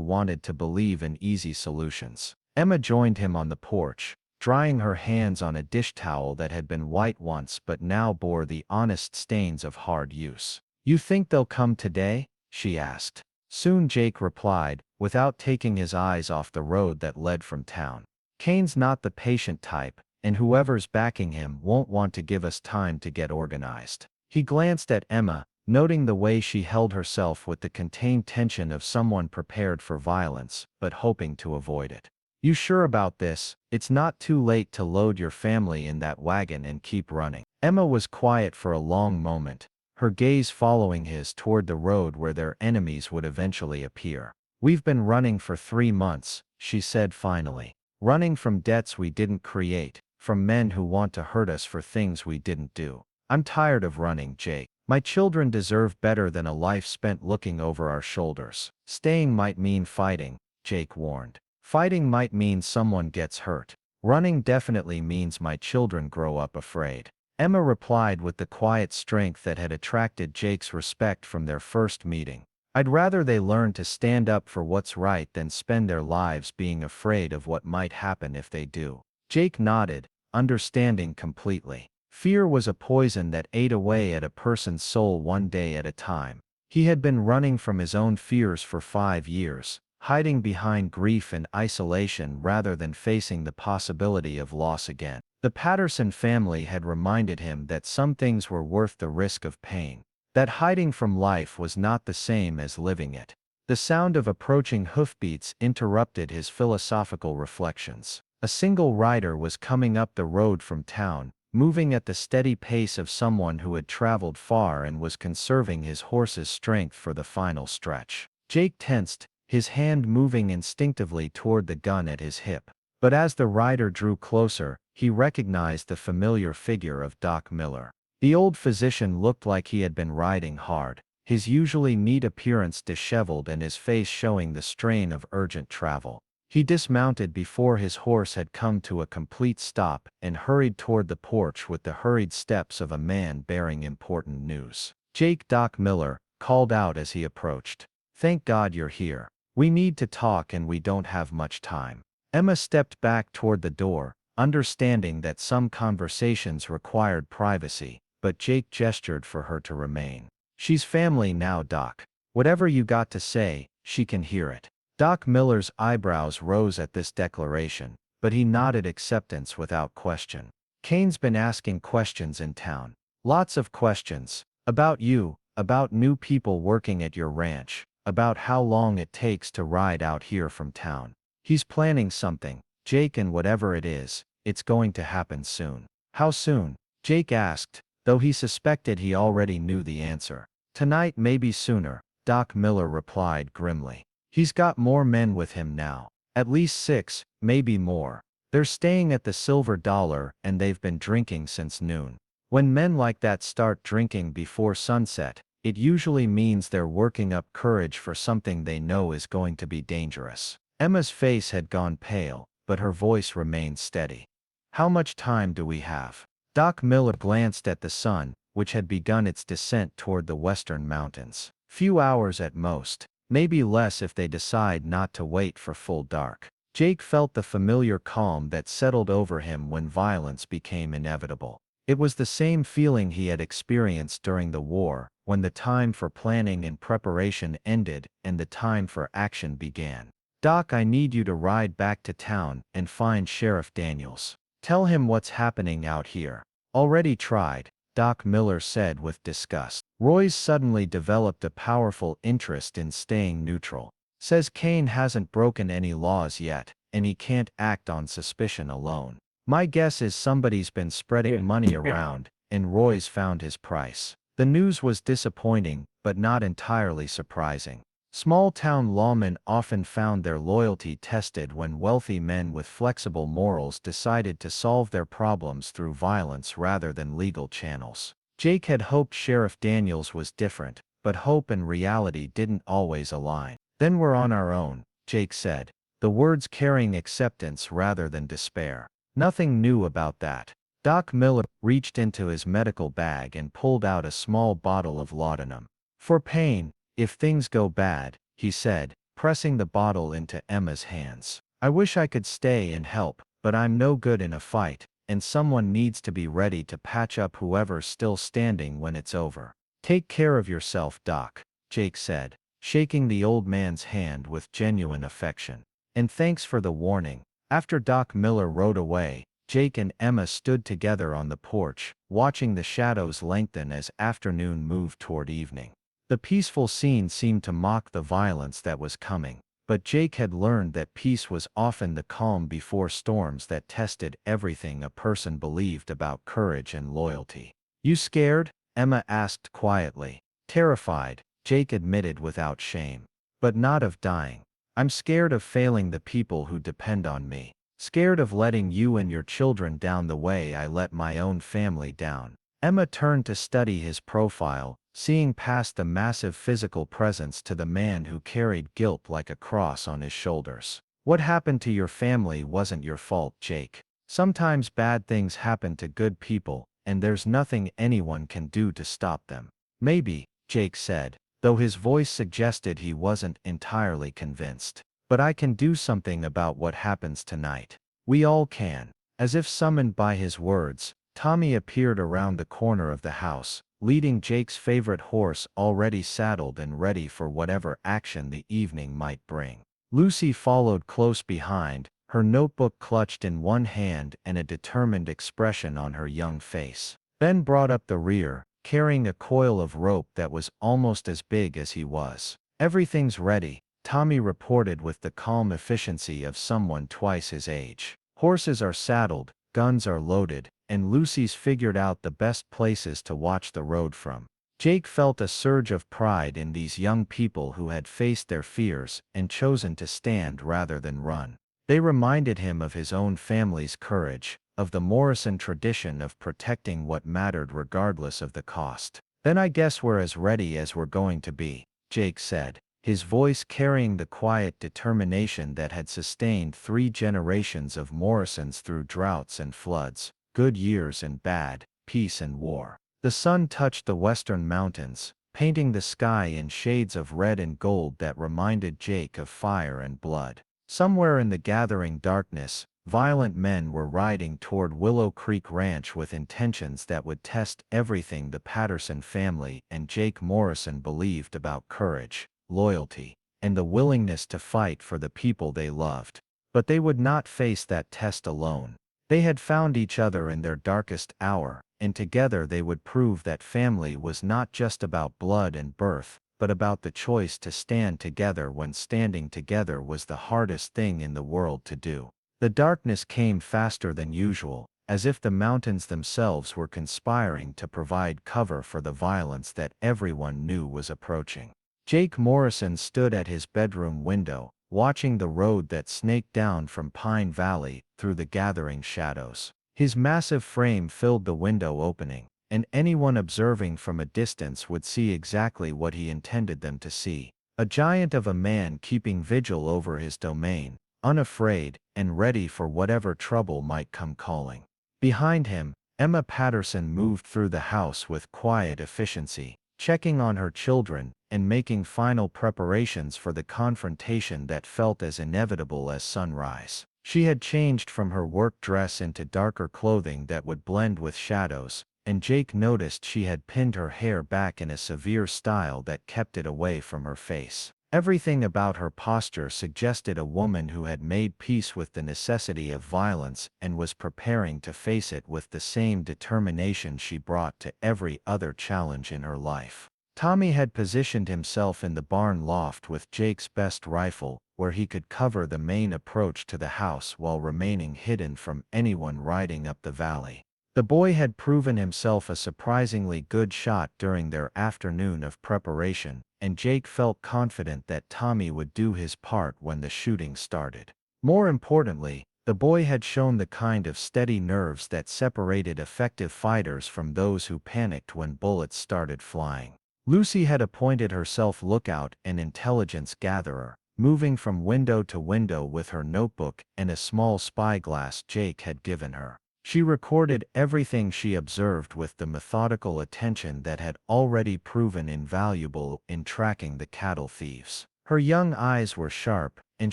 wanted to believe in easy solutions. Emma joined him on the porch, drying her hands on a dish towel that had been white once but now bore the honest stains of hard use. You think they'll come today? She asked. Soon, Jake replied, without taking his eyes off the road that led from town. Kane's not the patient type, and whoever's backing him won't want to give us time to get organized. He glanced at Emma, noting the way she held herself with the contained tension of someone prepared for violence, but hoping to avoid it. You sure about this? It's not too late to load your family in that wagon and keep running. Emma was quiet for a long moment, her gaze following his toward the road where their enemies would eventually appear. "We've been running for 3 months," she said finally. "Running from debts we didn't create, from men who want to hurt us for things we didn't do. I'm tired of running, Jake. My children deserve better than a life spent looking over our shoulders." "Staying might mean fighting," Jake warned. "Fighting might mean someone gets hurt. Running definitely means my children grow up afraid." Emma replied with the quiet strength that had attracted Jake's respect from their first meeting. "I'd rather they learn to stand up for what's right than spend their lives being afraid of what might happen if they do." Jake nodded, understanding completely. Fear was a poison that ate away at a person's soul one day at a time. He had been running from his own fears for 5 years, hiding behind grief and isolation rather than facing the possibility of loss again. The Patterson family had reminded him that some things were worth the risk of pain, that hiding from life was not the same as living it. The sound of approaching hoofbeats interrupted his philosophical reflections. A single rider was coming up the road from town, moving at the steady pace of someone who had traveled far and was conserving his horse's strength for the final stretch. Jake tensed, his hand moving instinctively toward the gun at his hip. But as the rider drew closer, he recognized the familiar figure of Doc Miller. The old physician looked like he had been riding hard, his usually neat appearance disheveled and his face showing the strain of urgent travel. He dismounted before his horse had come to a complete stop and hurried toward the porch with the hurried steps of a man bearing important news. "Jake," Doc Miller called out as he approached. "Thank God you're here. We need to talk and we don't have much time." Emma stepped back toward the door, understanding that some conversations required privacy, but Jake gestured for her to remain. "She's family now, Doc. Whatever you got to say, she can hear it." Doc Miller's eyebrows rose at this declaration, but he nodded acceptance without question. "Kane's been asking questions in town. Lots of questions. About you, about new people working at your ranch, about how long it takes to ride out here from town. He's planning something, Jake, and whatever it is, it's going to happen soon." "How soon?" Jake asked, though he suspected he already knew the answer. "Tonight, maybe sooner," Doc Miller replied grimly. "He's got more men with him now. At least 6, maybe more. They're staying at the Silver Dollar and they've been drinking since noon. When men like that start drinking before sunset, it usually means they're working up courage for something they know is going to be dangerous." Emma's face had gone pale, but her voice remained steady. "How much time do we have?" Doc Miller glanced at the sun, which had begun its descent toward the western mountains. "Few hours at most. Maybe less if they decide not to wait for full dark." Jake felt the familiar calm that settled over him when violence became inevitable. It was the same feeling he had experienced during the war, when the time for planning and preparation ended and the time for action began. "Doc, I need you to ride back to town and find Sheriff Daniels. Tell him what's happening out here." "Already tried," Doc Miller said with disgust. Roy's suddenly developed a powerful interest in staying neutral. "Says Kane hasn't broken any laws yet, and he can't act on suspicion alone. My guess is somebody's been spreading money around, and Roy's found his price." The news was disappointing, but not entirely surprising. Small-town lawmen often found their loyalty tested when wealthy men with flexible morals decided to solve their problems through violence rather than legal channels. Jake had hoped Sheriff Daniels was different, but hope and reality didn't always align. "Then we're on our own," Jake said, the words carrying acceptance rather than despair. "Nothing new about that." Doc Miller reached into his medical bag and pulled out a small bottle of laudanum. "For pain, if things go bad," he said, pressing the bottle into Emma's hands. "I wish I could stay and help, but I'm no good in a fight, and someone needs to be ready to patch up whoever's still standing when it's over." "Take care of yourself, Doc," Jake said, shaking the old man's hand with genuine affection. "And thanks for the warning." After Doc Miller rode away, Jake and Emma stood together on the porch, watching the shadows lengthen as afternoon moved toward evening. The peaceful scene seemed to mock the violence that was coming, but Jake had learned that peace was often the calm before storms that tested everything a person believed about courage and loyalty. "You scared?"
Emma asked quietly. Terrified, Jake admitted without shame. But not of dying. I'm scared of failing the people who depend on me. Scared of letting you and your children down the way I let my own family down. Emma turned to study his profile, seeing past the massive physical presence to the man who carried guilt like a cross on his shoulders. What happened to your family wasn't your fault, Jake. Sometimes bad things happen to good people, and there's nothing anyone can do to stop them. Maybe, Jake said, though his voice suggested he wasn't entirely convinced. But I can do something about what happens tonight. We all can. As if summoned by his words, Tommy appeared around the corner of the house, leading Jake's favorite horse already saddled and ready for whatever action the evening might bring. Lucy followed close behind, her notebook clutched in one hand and a determined expression on her young face. Ben brought up the rear, carrying a coil of rope that was almost as big as he was. Everything's ready, Tommy reported with the calm efficiency of someone twice his age. Horses are saddled, guns are loaded, and Lucy's figured out the best places to watch the road from. Jake felt a surge of pride in these young people who had faced their fears and chosen to stand rather than run. They reminded him of his own family's courage, of the Morrison tradition of protecting what mattered regardless of the cost. Then I guess we're as ready as we're going to be, Jake said, his voice carrying the quiet determination that had sustained 3 generations of Morrisons through droughts and floods, good years and bad, peace and war. The sun touched the western mountains, painting the sky in shades of red and gold that reminded Jake of fire and blood. Somewhere in the gathering darkness, violent men were riding toward Willow Creek Ranch with intentions that would test everything the Patterson family and Jake Morrison believed about courage, loyalty, and the willingness to fight for the people they loved. But they would not face that test alone. They had found each other in their darkest hour, and together they would prove that family was not just about blood and birth, but about the choice to stand together when standing together was the hardest thing in the world to do. The darkness came faster than usual, as if the mountains themselves were conspiring to provide cover for the violence that everyone knew was approaching. Jake Morrison stood at his bedroom window, watching the road that snaked down from Pine Valley through the gathering shadows. His massive frame filled the window opening, and anyone observing from a distance would see exactly what he intended them to see. A giant of a man keeping vigil over his domain, unafraid, and ready for whatever trouble might come calling. Behind him, Emma Patterson moved through the house with quiet efficiency, checking on her children and making final preparations for the confrontation that felt as inevitable as sunrise. She had changed from her work dress into darker clothing that would blend with shadows, and Jake noticed she had pinned her hair back in a severe style that kept it away from her face. Everything about her posture suggested a woman who had made peace with the necessity of violence and was preparing to face it with the same determination she brought to every other challenge in her life. Tommy had positioned himself in the barn loft with Jake's best rifle, where he could cover the main approach to the house while remaining hidden from anyone riding up the valley. The boy had proven himself a surprisingly good shot during their afternoon of preparation, and Jake felt confident that Tommy would do his part when the shooting started. More importantly, the boy had shown the kind of steady nerves that separated effective fighters from those who panicked when bullets started flying. Lucy had appointed herself lookout and intelligence gatherer, moving from window to window with her notebook and a small spyglass Jake had given her. She recorded everything she observed with the methodical attention that had already proven invaluable in tracking the cattle thieves. Her young eyes were sharp, and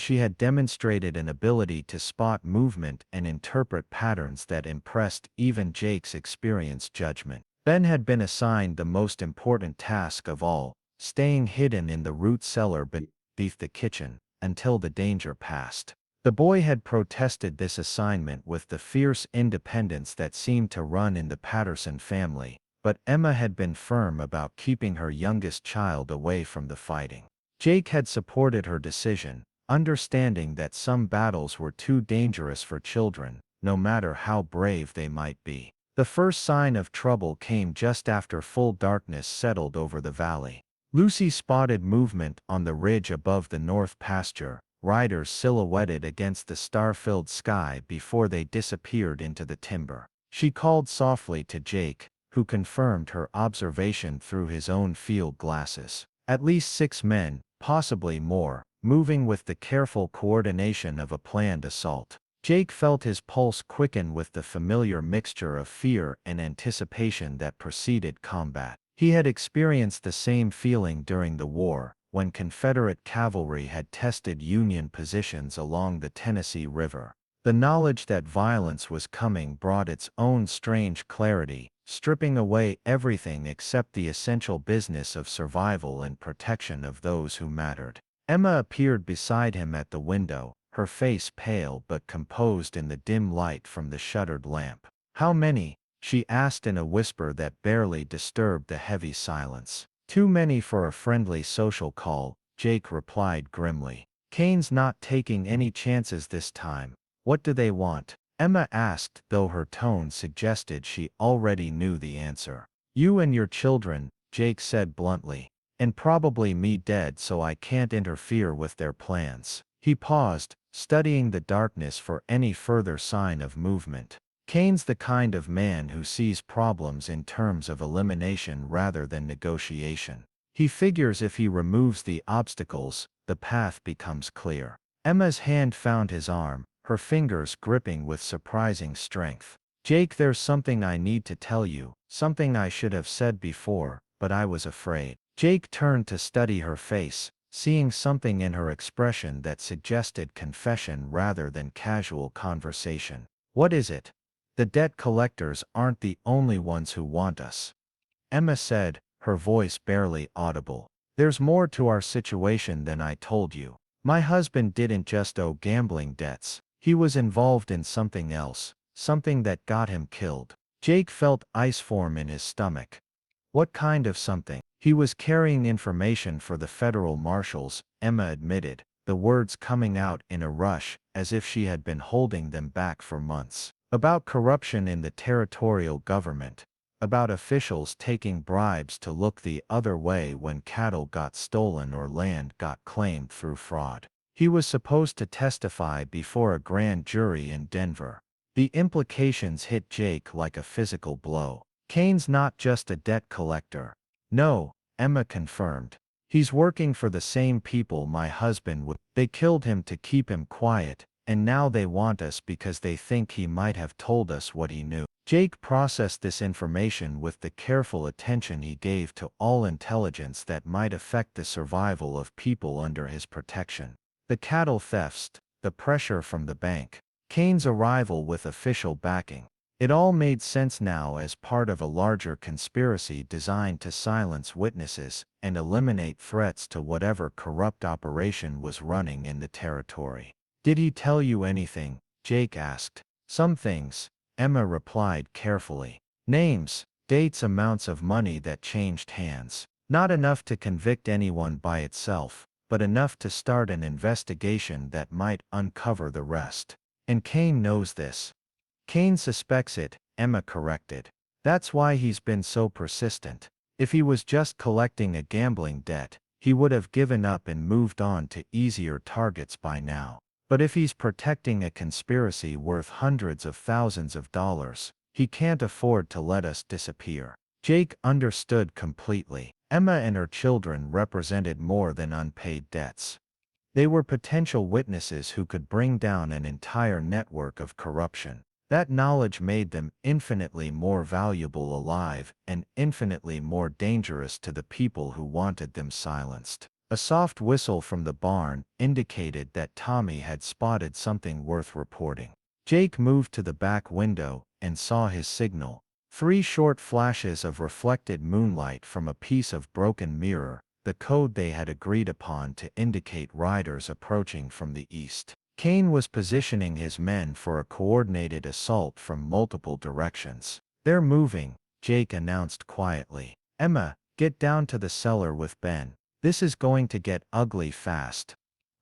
she had demonstrated an ability to spot movement and interpret patterns that impressed even Jake's experienced judgment. Ben had been assigned the most important task of all, staying hidden in the root cellar beneath the kitchen until the danger passed. The boy had protested this assignment with the fierce independence that seemed to run in the Patterson family, but Emma had been firm about keeping her youngest child away from the fighting. Jake had supported her decision, understanding that some battles were too dangerous for children, no matter how brave they might be. The first sign of trouble came just after full darkness settled over the valley. Lucy spotted movement on the ridge above the north pasture, riders silhouetted against the star-filled sky before they disappeared into the timber. She called softly to Jake, who confirmed her observation through his own field glasses. At least 6 men, possibly more, moving with the careful coordination of a planned assault. Jake felt his pulse quicken with the familiar mixture of fear and anticipation that preceded combat. He had experienced the same feeling during the war, when Confederate cavalry had tested Union positions along the Tennessee River. The knowledge that violence was coming brought its own strange clarity, stripping away everything except the essential business of survival and protection of those who mattered. Emma appeared beside him at the window, her face pale but composed in the dim light from the shuttered lamp. "How many?" she asked in a whisper that barely disturbed the heavy silence. "Too many for a friendly social call," Jake replied grimly. "Kane's not taking any chances this time. What do they want?" Emma asked, though her tone suggested she already knew the answer. "You and your children," Jake said bluntly. "And probably me dead so I can't interfere with their plans." He paused, studying the darkness for any further sign of movement. Kane's the kind of man who sees problems in terms of elimination rather than negotiation. He figures if he removes the obstacles, the path becomes clear. Emma's hand found his arm, her fingers gripping with surprising strength. "Jake, there's something I need to tell you, something I should have said before, but I was afraid." Jake turned to study her face, seeing something in her expression that suggested confession rather than casual conversation. "What is it?" "The debt collectors aren't the only ones who want us," Emma said, her voice barely audible. "There's more to our situation than I told you. My husband didn't just owe gambling debts. He was involved in something else, something that got him killed." Jake felt ice form in his stomach. "What kind of something?" "He was carrying information for the federal marshals," Emma admitted, the words coming out in a rush, as if she had been holding them back for months. "About corruption in the territorial government. About officials taking bribes to look the other way when cattle got stolen or land got claimed through fraud. He was supposed to testify before a grand jury in Denver." The implications hit Jake like a physical blow. "Kane's not just a debt collector." "No," Emma confirmed. "He's working for the same people my husband would. They killed him to keep him quiet, and now they want us because they think he might have told us what he knew." Jake processed this information with the careful attention he gave to all intelligence that might affect the survival of people under his protection. The cattle thefts, the pressure from the bank, Kane's arrival with official backing. It all made sense now as part of a larger conspiracy designed to silence witnesses and eliminate threats to whatever corrupt operation was running in the territory. "Did he tell you anything?" Jake asked. "Some things," Emma replied carefully. "Names, dates, amounts of money that changed hands. Not enough to convict anyone by itself, but enough to start an investigation that might uncover the rest. And Kane knows this." "Kane suspects it," Emma corrected. "That's why he's been so persistent. If he was just collecting a gambling debt, he would have given up and moved on to easier targets by now. But if he's protecting a conspiracy worth hundreds of thousands of dollars, he can't afford to let us disappear." Jake understood completely. Emma and her children represented more than unpaid debts. They were potential witnesses who could bring down an entire network of corruption. That knowledge made them infinitely more valuable alive and infinitely more dangerous to the people who wanted them silenced. A soft whistle from the barn indicated that Tommy had spotted something worth reporting. Jake moved to the back window and saw his signal. 3 short flashes of reflected moonlight from a piece of broken mirror, the code they had agreed upon to indicate riders approaching from the east. Kane was positioning his men for a coordinated assault from multiple directions. "They're moving," Jake announced quietly. "Emma, get down to the cellar with Ben. This is going to get ugly fast."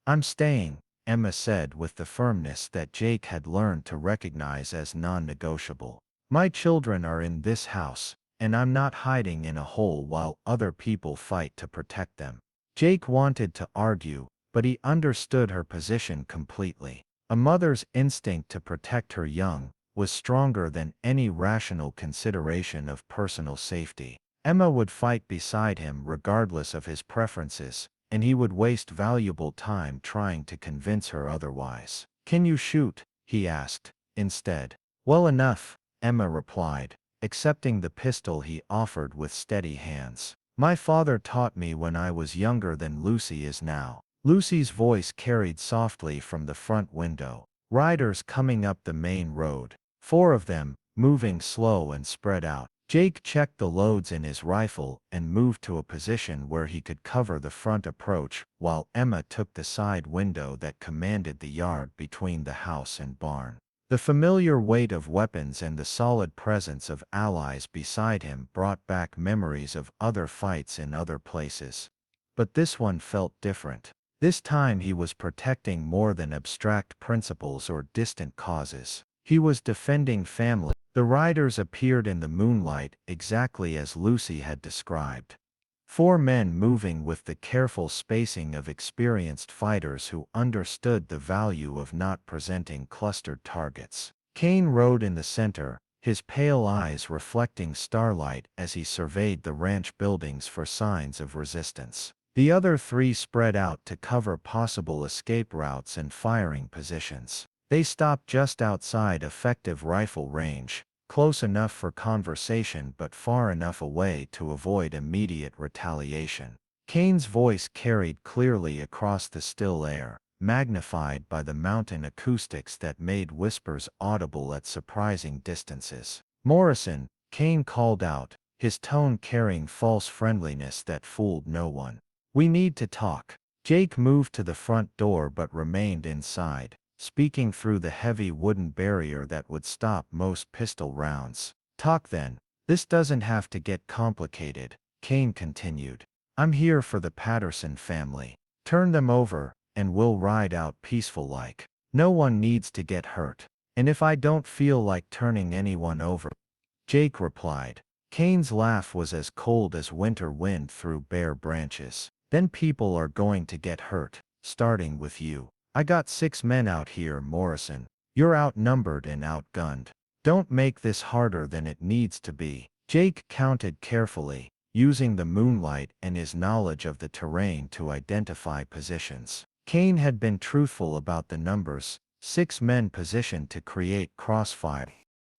"I'm staying," Emma said with the firmness that Jake had learned to recognize as non-negotiable. My children are in this house, and I'm not hiding in a hole while other people fight to protect them. Jake wanted to argue, but he understood her position completely. A mother's instinct to protect her young was stronger than any rational consideration of personal safety. Emma would fight beside him regardless of his preferences, and he would waste valuable time trying to convince her otherwise. "Can you shoot?" he asked, instead. "Well enough," Emma replied, accepting the pistol he offered with steady hands. "My father taught me when I was younger than Lucy is now." Lucy's voice carried softly from the front window. Riders coming up the main road. 4 of them, moving slow and spread out. Jake checked the loads in his rifle and moved to a position where he could cover the front approach, while Emma took the side window that commanded the yard between the house and barn. The familiar weight of weapons and the solid presence of allies beside him brought back memories of other fights in other places. But this one felt different. This time he was protecting more than abstract principles or distant causes. He was defending family. The riders appeared in the moonlight exactly as Lucy had described. 4 men moving with the careful spacing of experienced fighters who understood the value of not presenting clustered targets. Kane rode in the center, his pale eyes reflecting starlight as he surveyed the ranch buildings for signs of resistance. The other 3 spread out to cover possible escape routes and firing positions. They stopped just outside effective rifle range, close enough for conversation but far enough away to avoid immediate retaliation. Kane's voice carried clearly across the still air, magnified by the mountain acoustics that made whispers audible at surprising distances. "Morrison," Kane called out, his tone carrying false friendliness that fooled no one. "We need to talk." Jake moved to the front door but remained inside, speaking through the heavy wooden barrier that would stop most pistol rounds. "Talk then. This doesn't have to get complicated," Kane continued. "I'm here for the Patterson family. Turn them over, and we'll ride out peaceful like. No one needs to get hurt. And if I don't feel like turning anyone over," Jake replied. Kane's laugh was as cold as winter wind through bare branches. "Then people are going to get hurt, starting with you. I got 6 men out here, Morrison. You're outnumbered and outgunned. Don't make this harder than it needs to be." Jake counted carefully, using the moonlight and his knowledge of the terrain to identify positions. Kane had been truthful about the numbers, 6 men positioned to create crossfire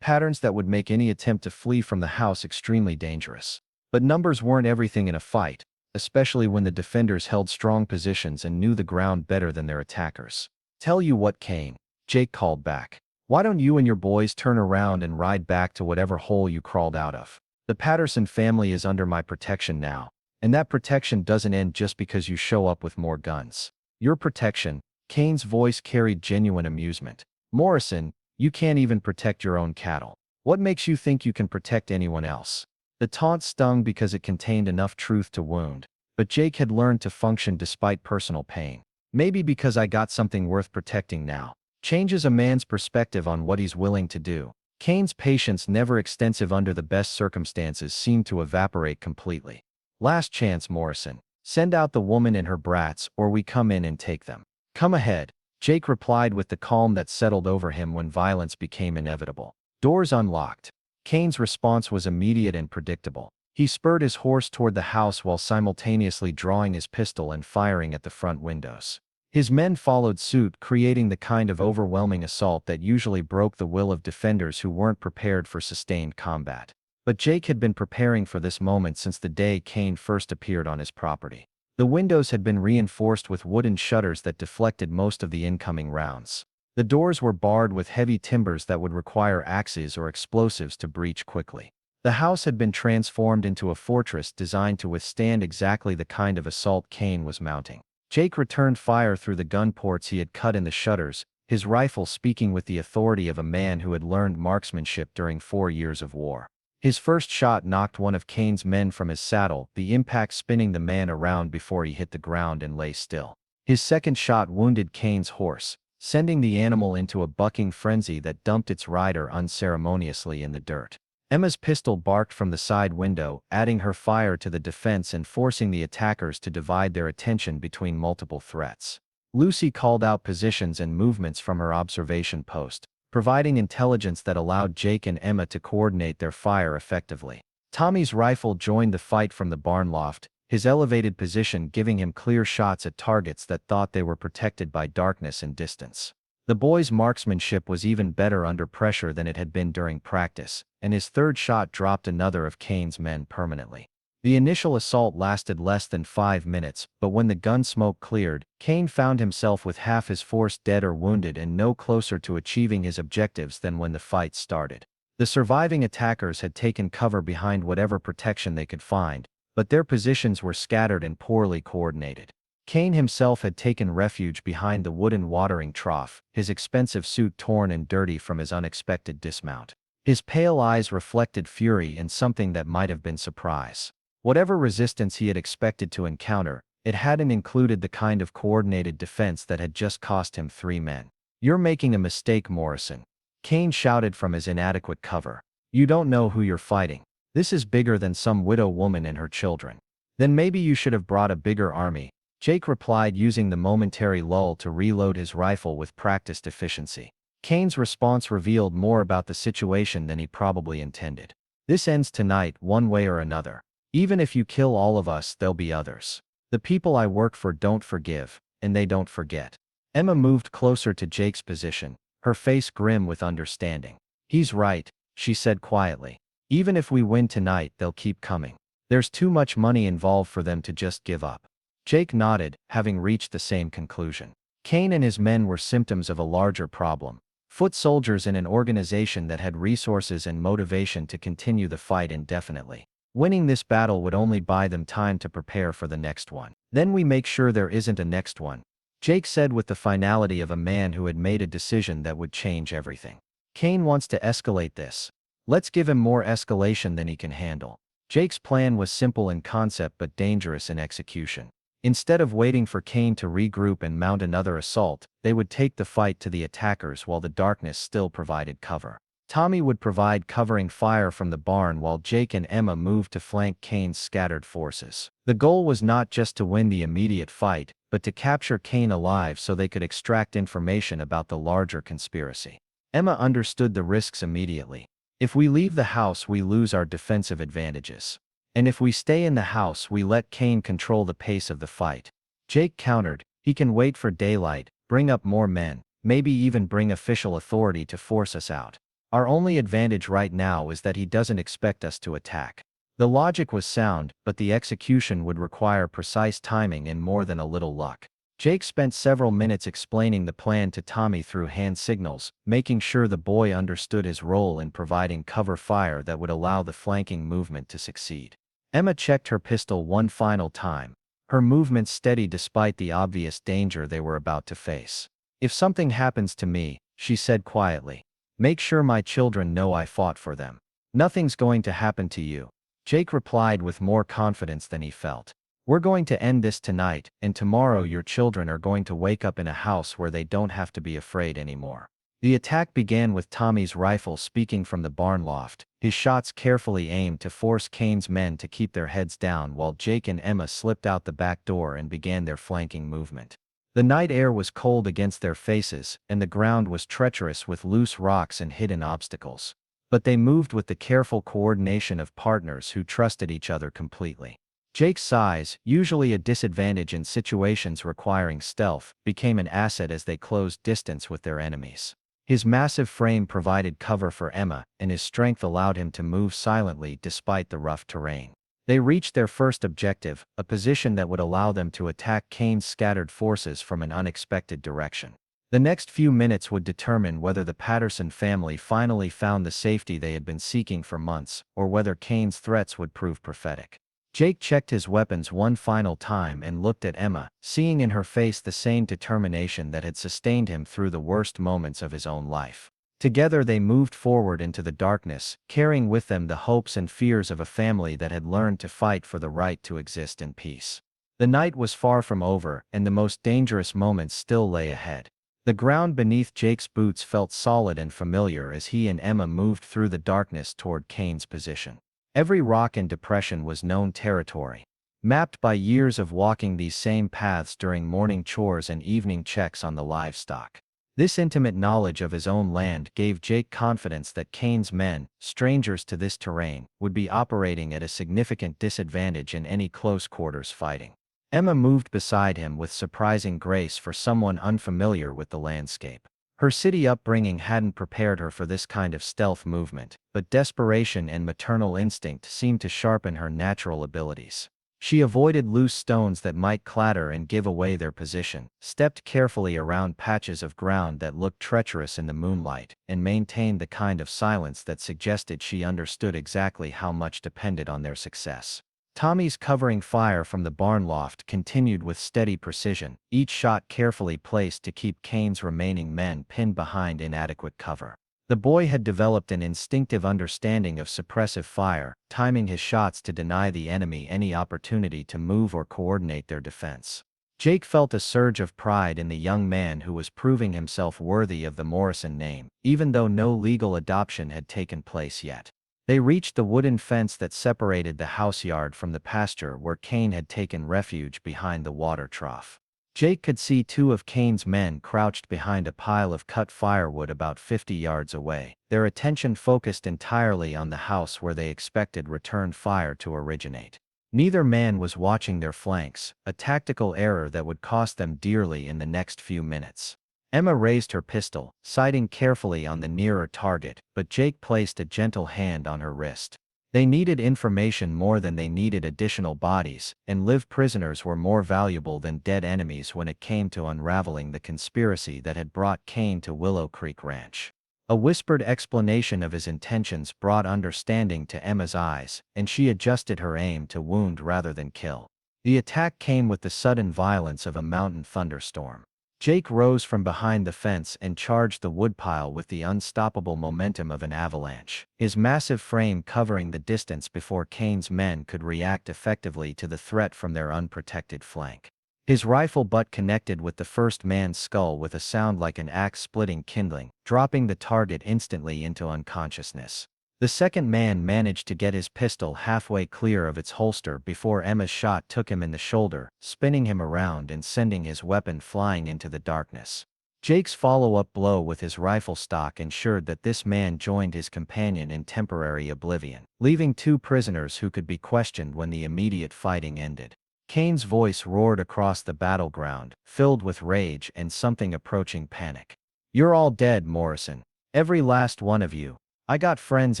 Patterns that would make any attempt to flee from the house extremely dangerous. But numbers weren't everything in a fight, especially when the defenders held strong positions and knew the ground better than their attackers. "Tell you what, Kane," Jake called back. "Why don't you and your boys turn around and ride back to whatever hole you crawled out of? The Patterson family is under my protection now, and that protection doesn't end just because you show up with more guns." "Your protection?" Kane's voice carried genuine amusement. "Morrison, you can't even protect your own cattle. What makes you think you can protect anyone else?" The taunt stung because it contained enough truth to wound, but Jake had learned to function despite personal pain. "Maybe because I got something worth protecting now." Changes a man's perspective on what he's willing to do. Kane's patience, never extensive under the best circumstances, seemed to evaporate completely. "Last chance, Morrison. Send out the woman and her brats, or we come in and take them." "Come ahead," Jake replied with the calm that settled over him when violence became inevitable. Doors unlocked. Kane's response was immediate and predictable. He spurred his horse toward the house while simultaneously drawing his pistol and firing at the front windows. His men followed suit, creating the kind of overwhelming assault that usually broke the will of defenders who weren't prepared for sustained combat. But Jake had been preparing for this moment since the day Kane first appeared on his property. The windows had been reinforced with wooden shutters that deflected most of the incoming rounds. The doors were barred with heavy timbers that would require axes or explosives to breach quickly. The house had been transformed into a fortress designed to withstand exactly the kind of assault Kane was mounting. Jake returned fire through the gun ports he had cut in the shutters, his rifle speaking with the authority of a man who had learned marksmanship during 4 years of war. His first shot knocked one of Kane's men from his saddle, the impact spinning the man around before he hit the ground and lay still. His second shot wounded Kane's horse, sending the animal into a bucking frenzy that dumped its rider unceremoniously in the dirt. Emma's pistol barked from the side window, adding her fire to the defense and forcing the attackers to divide their attention between multiple threats. Lucy called out positions and movements from her observation post, providing intelligence that allowed Jake and Emma to coordinate their fire effectively. Tommy's rifle joined the fight from the barn loft, his elevated position giving him clear shots at targets that thought they were protected by darkness and distance. The boy's marksmanship was even better under pressure than it had been during practice, and his third shot dropped another of Kane's men permanently. The initial assault lasted less than 5 minutes, but when the gun smoke cleared, Kane found himself with half his force dead or wounded and no closer to achieving his objectives than when the fight started. The surviving attackers had taken cover behind whatever protection they could find, but their positions were scattered and poorly coordinated. Kane himself had taken refuge behind the wooden watering trough, his expensive suit torn and dirty from his unexpected dismount. His pale eyes reflected fury and something that might have been surprise. Whatever resistance he had expected to encounter, it hadn't included the kind of coordinated defense that had just cost him 3 men. "You're making a mistake, Morrison," Kane shouted from his inadequate cover. "You don't know who you're fighting. This is bigger than some widow woman and her children." "Then maybe you should have brought a bigger army," Jake replied, using the momentary lull to reload his rifle with practiced efficiency. Kane's response revealed more about the situation than he probably intended. "This ends tonight, one way or another. Even if you kill all of us, there'll be others. The people I work for don't forgive, and they don't forget." Emma moved closer to Jake's position, her face grim with understanding. "He's right," she said quietly. "Even if we win tonight, they'll keep coming. There's too much money involved for them to just give up." Jake nodded, having reached the same conclusion. Kane and his men were symptoms of a larger problem. Foot soldiers in an organization that had resources and motivation to continue the fight indefinitely. Winning this battle would only buy them time to prepare for the next one. "Then we make sure there isn't a next one," Jake said with the finality of a man who had made a decision that would change everything. "Kane wants to escalate this. Let's give him more escalation than he can handle." Jake's plan was simple in concept but dangerous in execution. Instead of waiting for Kane to regroup and mount another assault, they would take the fight to the attackers while the darkness still provided cover. Tommy would provide covering fire from the barn while Jake and Emma moved to flank Kane's scattered forces. The goal was not just to win the immediate fight, but to capture Kane alive so they could extract information about the larger conspiracy. Emma understood the risks immediately. "If we leave the house, we lose our defensive advantages. And if we stay in the house, we let Kane control the pace of the fight." Jake countered, "He can wait for daylight, bring up more men, maybe even bring official authority to force us out. Our only advantage right now is that he doesn't expect us to attack." The logic was sound, but the execution would require precise timing and more than a little luck. Jake spent several minutes explaining the plan to Tommy through hand signals, making sure the boy understood his role in providing cover fire that would allow the flanking movement to succeed. Emma checked her pistol one final time, her movements steady despite the obvious danger they were about to face. "If something happens to me," she said quietly, "make sure my children know I fought for them." "Nothing's going to happen to you," Jake replied with more confidence than he felt. "We're going to end this tonight, and tomorrow your children are going to wake up in a house where they don't have to be afraid anymore." The attack began with Tommy's rifle speaking from the barn loft, his shots carefully aimed to force Kane's men to keep their heads down while Jake and Emma slipped out the back door and began their flanking movement. The night air was cold against their faces, and the ground was treacherous with loose rocks and hidden obstacles. But they moved with the careful coordination of partners who trusted each other completely. Jake's size, usually a disadvantage in situations requiring stealth, became an asset as they closed distance with their enemies. His massive frame provided cover for Emma, and his strength allowed him to move silently despite the rough terrain. They reached their first objective, a position that would allow them to attack Kane's scattered forces from an unexpected direction. The next few minutes would determine whether the Patterson family finally found the safety they had been seeking for months, or whether Kane's threats would prove prophetic. Jake checked his weapons one final time and looked at Emma, seeing in her face the same determination that had sustained him through the worst moments of his own life. Together they moved forward into the darkness, carrying with them the hopes and fears of a family that had learned to fight for the right to exist in peace. The night was far from over, and the most dangerous moments still lay ahead. The ground beneath Jake's boots felt solid and familiar as he and Emma moved through the darkness toward Kane's position. Every rock and depression was known territory, mapped by years of walking these same paths during morning chores and evening checks on the livestock. This intimate knowledge of his own land gave Jake confidence that Kane's men, strangers to this terrain, would be operating at a significant disadvantage in any close-quarters fighting. Emma moved beside him with surprising grace for someone unfamiliar with the landscape. Her city upbringing hadn't prepared her for this kind of stealth movement, but desperation and maternal instinct seemed to sharpen her natural abilities. She avoided loose stones that might clatter and give away their position, stepped carefully around patches of ground that looked treacherous in the moonlight, and maintained the kind of silence that suggested she understood exactly how much depended on their success. Tommy's covering fire from the barn loft continued with steady precision, each shot carefully placed to keep Kane's remaining men pinned behind inadequate cover. The boy had developed an instinctive understanding of suppressive fire, timing his shots to deny the enemy any opportunity to move or coordinate their defense. Jake felt a surge of pride in the young man who was proving himself worthy of the Morrison name, even though no legal adoption had taken place yet. They reached the wooden fence that separated the house yard from the pasture where Kane had taken refuge behind the water trough. Jake could see two of Kane's men crouched behind a pile of cut firewood about 50 yards away, their attention focused entirely on the house where they expected return fire to originate. Neither man was watching their flanks, a tactical error that would cost them dearly in the next few minutes. Emma raised her pistol, sighting carefully on the nearer target, but Jake placed a gentle hand on her wrist. They needed information more than they needed additional bodies, and live prisoners were more valuable than dead enemies when it came to unraveling the conspiracy that had brought Kane to Willow Creek Ranch. A whispered explanation of his intentions brought understanding to Emma's eyes, and she adjusted her aim to wound rather than kill. The attack came with the sudden violence of a mountain thunderstorm. Jake rose from behind the fence and charged the woodpile with the unstoppable momentum of an avalanche, his massive frame covering the distance before Kane's men could react effectively to the threat from their unprotected flank. His rifle butt connected with the first man's skull with a sound like an axe splitting kindling, dropping the target instantly into unconsciousness. The second man managed to get his pistol halfway clear of its holster before Emma's shot took him in the shoulder, spinning him around and sending his weapon flying into the darkness. Jake's follow-up blow with his rifle stock ensured that this man joined his companion in temporary oblivion, leaving two prisoners who could be questioned when the immediate fighting ended. Kane's voice roared across the battleground, filled with rage and something approaching panic. "You're all dead, Morrison. Every last one of you. I got friends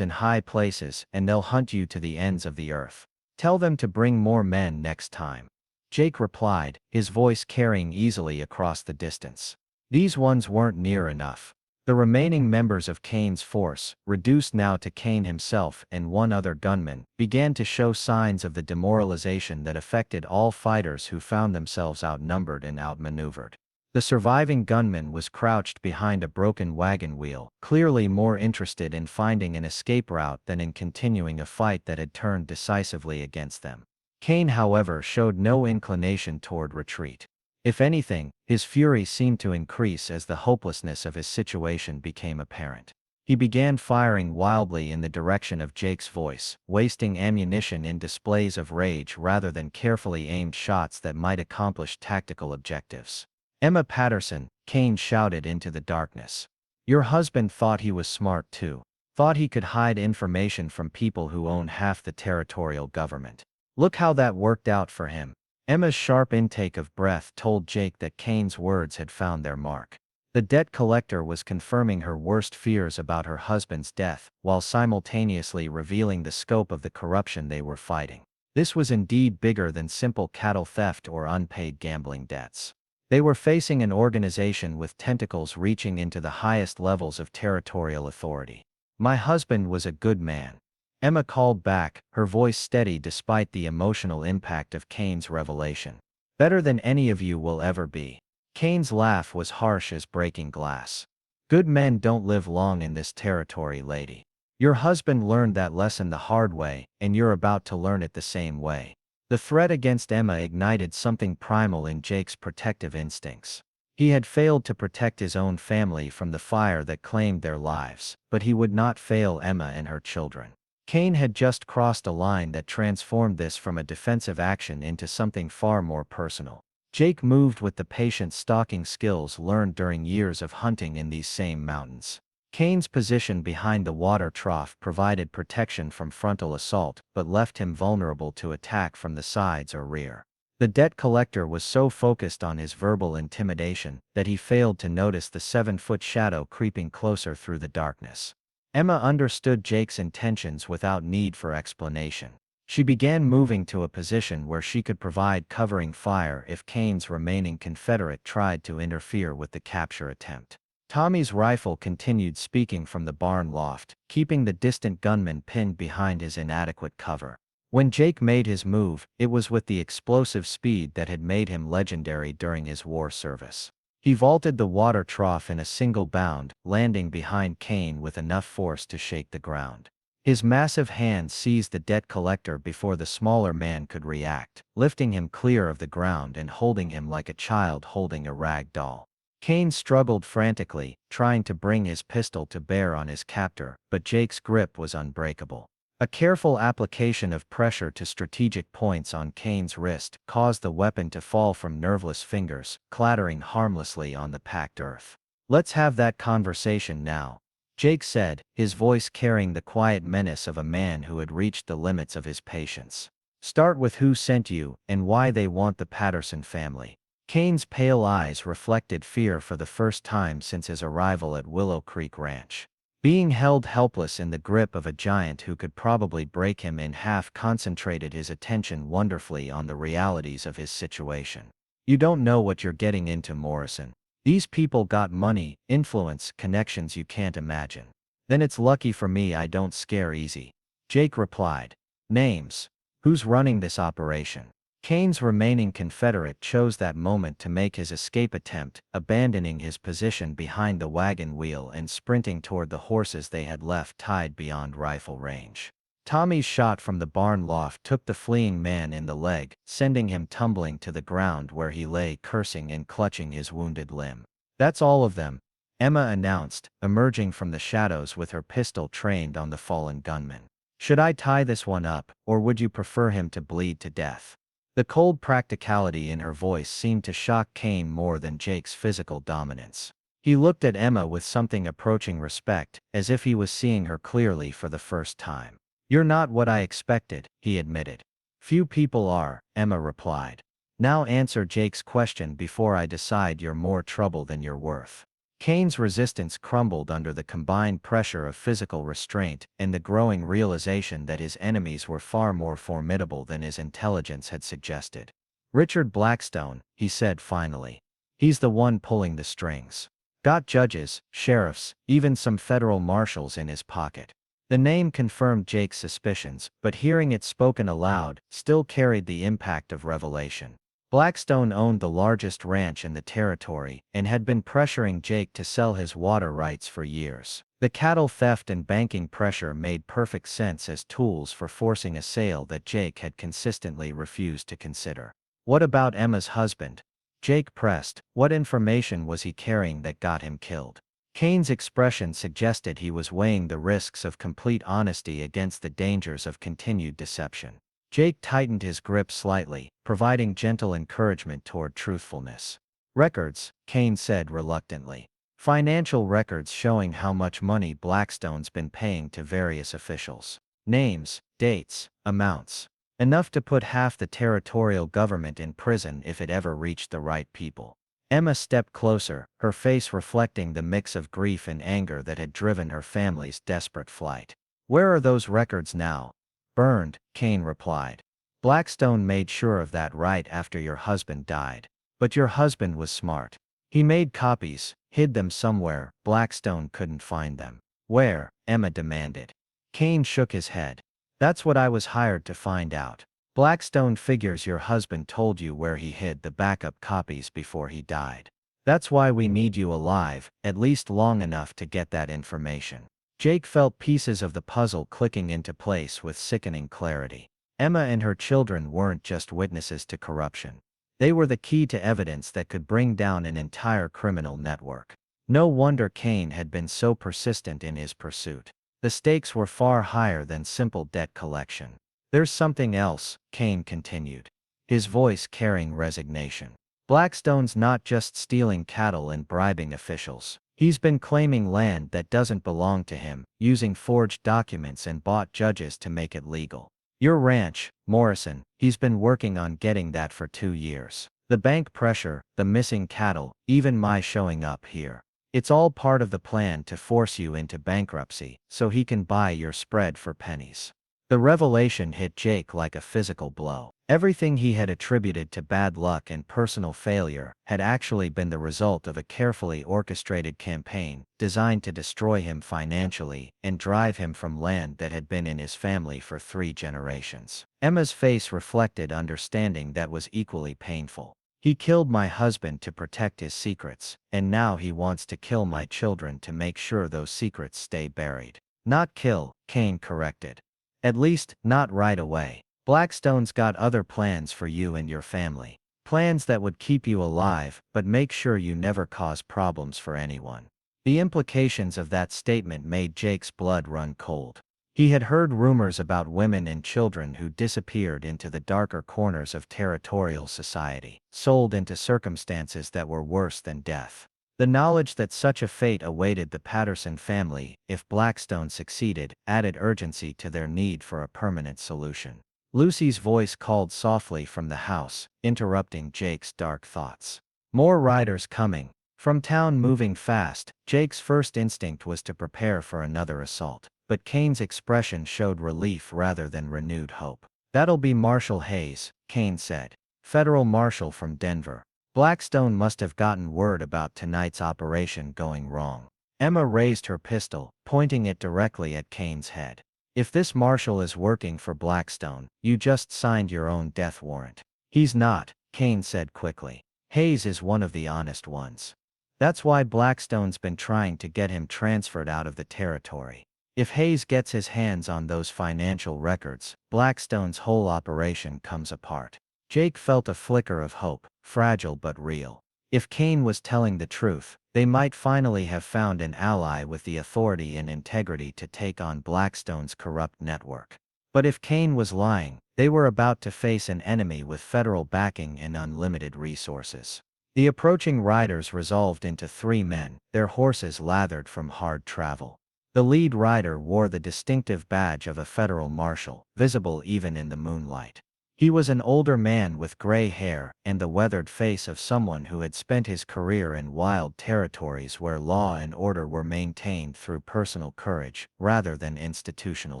in high places, and they'll hunt you to the ends of the earth. Tell them to bring more men next time." Jake replied, his voice carrying easily across the distance. These ones weren't near enough. The remaining members of Kane's force, reduced now to Kane himself and one other gunman, began to show signs of the demoralization that affected all fighters who found themselves outnumbered and outmaneuvered. The surviving gunman was crouched behind a broken wagon wheel, clearly more interested in finding an escape route than in continuing a fight that had turned decisively against them. Kane, however, showed no inclination toward retreat. If anything, his fury seemed to increase as the hopelessness of his situation became apparent. He began firing wildly in the direction of Jake's voice, wasting ammunition in displays of rage rather than carefully aimed shots that might accomplish tactical objectives. "Emma Patterson," Kane shouted into the darkness. "Your husband thought he was smart too. Thought he could hide information from people who own half the territorial government. Look how that worked out for him." Emma's sharp intake of breath told Jake that Kane's words had found their mark. The debt collector was confirming her worst fears about her husband's death, while simultaneously revealing the scope of the corruption they were fighting. This was indeed bigger than simple cattle theft or unpaid gambling debts. They were facing an organization with tentacles reaching into the highest levels of territorial authority. "My husband was a good man," Emma called back, her voice steady despite the emotional impact of Kane's revelation. "Better than any of you will ever be." Kane's laugh was harsh as breaking glass. "Good men don't live long in this territory, lady. Your husband learned that lesson the hard way, and you're about to learn it the same way." The threat against Emma ignited something primal in Jake's protective instincts. He had failed to protect his own family from the fire that claimed their lives, but he would not fail Emma and her children. Cain had just crossed a line that transformed this from a defensive action into something far more personal. Jake moved with the patient stalking skills learned during years of hunting in these same mountains. Cain's position behind the water trough provided protection from frontal assault but left him vulnerable to attack from the sides or rear. The debt collector was so focused on his verbal intimidation that he failed to notice the 7-foot shadow creeping closer through the darkness. Emma understood Jake's intentions without need for explanation. She began moving to a position where she could provide covering fire if Cain's remaining Confederate tried to interfere with the capture attempt. Tommy's rifle continued speaking from the barn loft, keeping the distant gunman pinned behind his inadequate cover. When Jake made his move, it was with the explosive speed that had made him legendary during his war service. He vaulted the water trough in a single bound, landing behind Cain with enough force to shake the ground. His massive hand seized the debt collector before the smaller man could react, lifting him clear of the ground and holding him like a child holding a rag doll. Cain struggled frantically, trying to bring his pistol to bear on his captor, but Jake's grip was unbreakable. A careful application of pressure to strategic points on Cain's wrist caused the weapon to fall from nerveless fingers, clattering harmlessly on the packed earth. "Let's have that conversation now," Jake said, his voice carrying the quiet menace of a man who had reached the limits of his patience. "Start with who sent you and why they want the Patterson family." Cain's pale eyes reflected fear for the first time since his arrival at Willow Creek Ranch. Being held helpless in the grip of a giant who could probably break him in half concentrated his attention wonderfully on the realities of his situation. "You don't know what you're getting into, Morrison. These people got money, influence, connections you can't imagine." "Then it's lucky for me I don't scare easy," Jake replied. "Names. Who's running this operation?" Cain's remaining Confederate chose that moment to make his escape attempt, abandoning his position behind the wagon wheel and sprinting toward the horses they had left tied beyond rifle range. Tommy's shot from the barn loft took the fleeing man in the leg, sending him tumbling to the ground where he lay cursing and clutching his wounded limb. "That's all of them," Emma announced, emerging from the shadows with her pistol trained on the fallen gunman. "Should I tie this one up, or would you prefer him to bleed to death?" The cold practicality in her voice seemed to shock Cain more than Jake's physical dominance. He looked at Emma with something approaching respect, as if he was seeing her clearly for the first time. "You're not what I expected," he admitted. "Few people are," Emma replied. "Now answer Jake's question before I decide you're more trouble than you're worth." Cain's resistance crumbled under the combined pressure of physical restraint and the growing realization that his enemies were far more formidable than his intelligence had suggested. "Richard Blackstone," he said finally. "He's the one pulling the strings. Got judges, sheriffs, even some federal marshals in his pocket." The name confirmed Jake's suspicions, but hearing it spoken aloud still carried the impact of revelation. Blackstone owned the largest ranch in the territory and had been pressuring Jake to sell his water rights for years. The cattle theft and banking pressure made perfect sense as tools for forcing a sale that Jake had consistently refused to consider. "What about Emma's husband?" Jake pressed. "What information was he carrying that got him killed?" Cain's expression suggested he was weighing the risks of complete honesty against the dangers of continued deception. Jake tightened his grip slightly, providing gentle encouragement toward truthfulness. "Records," Cain said reluctantly. "Financial records showing how much money Blackstone's been paying to various officials. Names, dates, amounts. Enough to put half the territorial government in prison if it ever reached the right people." Emma stepped closer, her face reflecting the mix of grief and anger that had driven her family's desperate flight. "Where are those records now?" "Burned," Cain replied. "Blackstone made sure of that right after your husband died. But your husband was smart. He made copies, hid them somewhere. Blackstone couldn't find them." "Where?" Emma demanded. Cain shook his head. "That's what I was hired to find out. Blackstone figures your husband told you where he hid the backup copies before he died. That's why we need you alive, at least long enough to get that information." Jake felt pieces of the puzzle clicking into place with sickening clarity. Emma and her children weren't just witnesses to corruption.
They were the key to evidence that could bring down an entire criminal network. No wonder Kane had been so persistent in his pursuit. The stakes were far higher than simple debt collection. There's something else, Kane continued, his voice carrying resignation. Blackstone's not just stealing cattle and bribing officials. He's been claiming land that doesn't belong to him, using forged documents and bought judges to make it legal. Your ranch, Morrison, he's been working on getting that for 2 years. The bank pressure, the missing cattle, even my showing up here. It's all part of the plan to force you into bankruptcy, so he can buy your spread for pennies. The revelation hit Jake like a physical blow. Everything he had attributed to bad luck and personal failure had actually been the result of a carefully orchestrated campaign designed to destroy him financially and drive him from land that had been in his family for 3 generations. Emma's face reflected understanding that was equally painful. He killed my husband to protect his secrets, and now he wants to kill my children to make sure those secrets stay buried. Not kill, Kane corrected. At least, not right away. Blackstone's got other plans for you and your family. Plans that would keep you alive, but make sure you never cause problems for anyone. The implications of that statement made Jake's blood run cold. He had heard rumors about women and children who disappeared into the darker corners of territorial society, sold into circumstances that were worse than death. The knowledge that such a fate awaited the Patterson family, if Blackstone succeeded, added urgency to their need for a permanent solution. Lucy's voice called softly from the house, interrupting Jake's dark thoughts. More riders coming. From town moving fast, Jake's first instinct was to prepare for another assault. But Kane's expression showed relief rather than renewed hope. That'll be Marshal Hayes, Kane said. Federal marshal from Denver. Blackstone must have gotten word about tonight's operation going wrong. Emma raised her pistol, pointing it directly at Kane's head. If this marshal is working for Blackstone, you just signed your own death warrant. He's not, Kane said quickly. Hayes is one of the honest ones. That's why Blackstone's been trying to get him transferred out of the territory. If Hayes gets his hands on those financial records, Blackstone's whole operation comes apart. Jake felt a flicker of hope, fragile but real. If Kane was telling the truth, they might finally have found an ally with the authority and integrity to take on Blackstone's corrupt network. But if Kane was lying, they were about to face an enemy with federal backing and unlimited resources. The approaching riders resolved into 3 men, their horses lathered from hard travel. The lead rider wore the distinctive badge of a federal marshal, visible even in the moonlight. He was an older man with gray hair and the weathered face of someone who had spent his career in wild territories where law and order were maintained through personal courage rather than institutional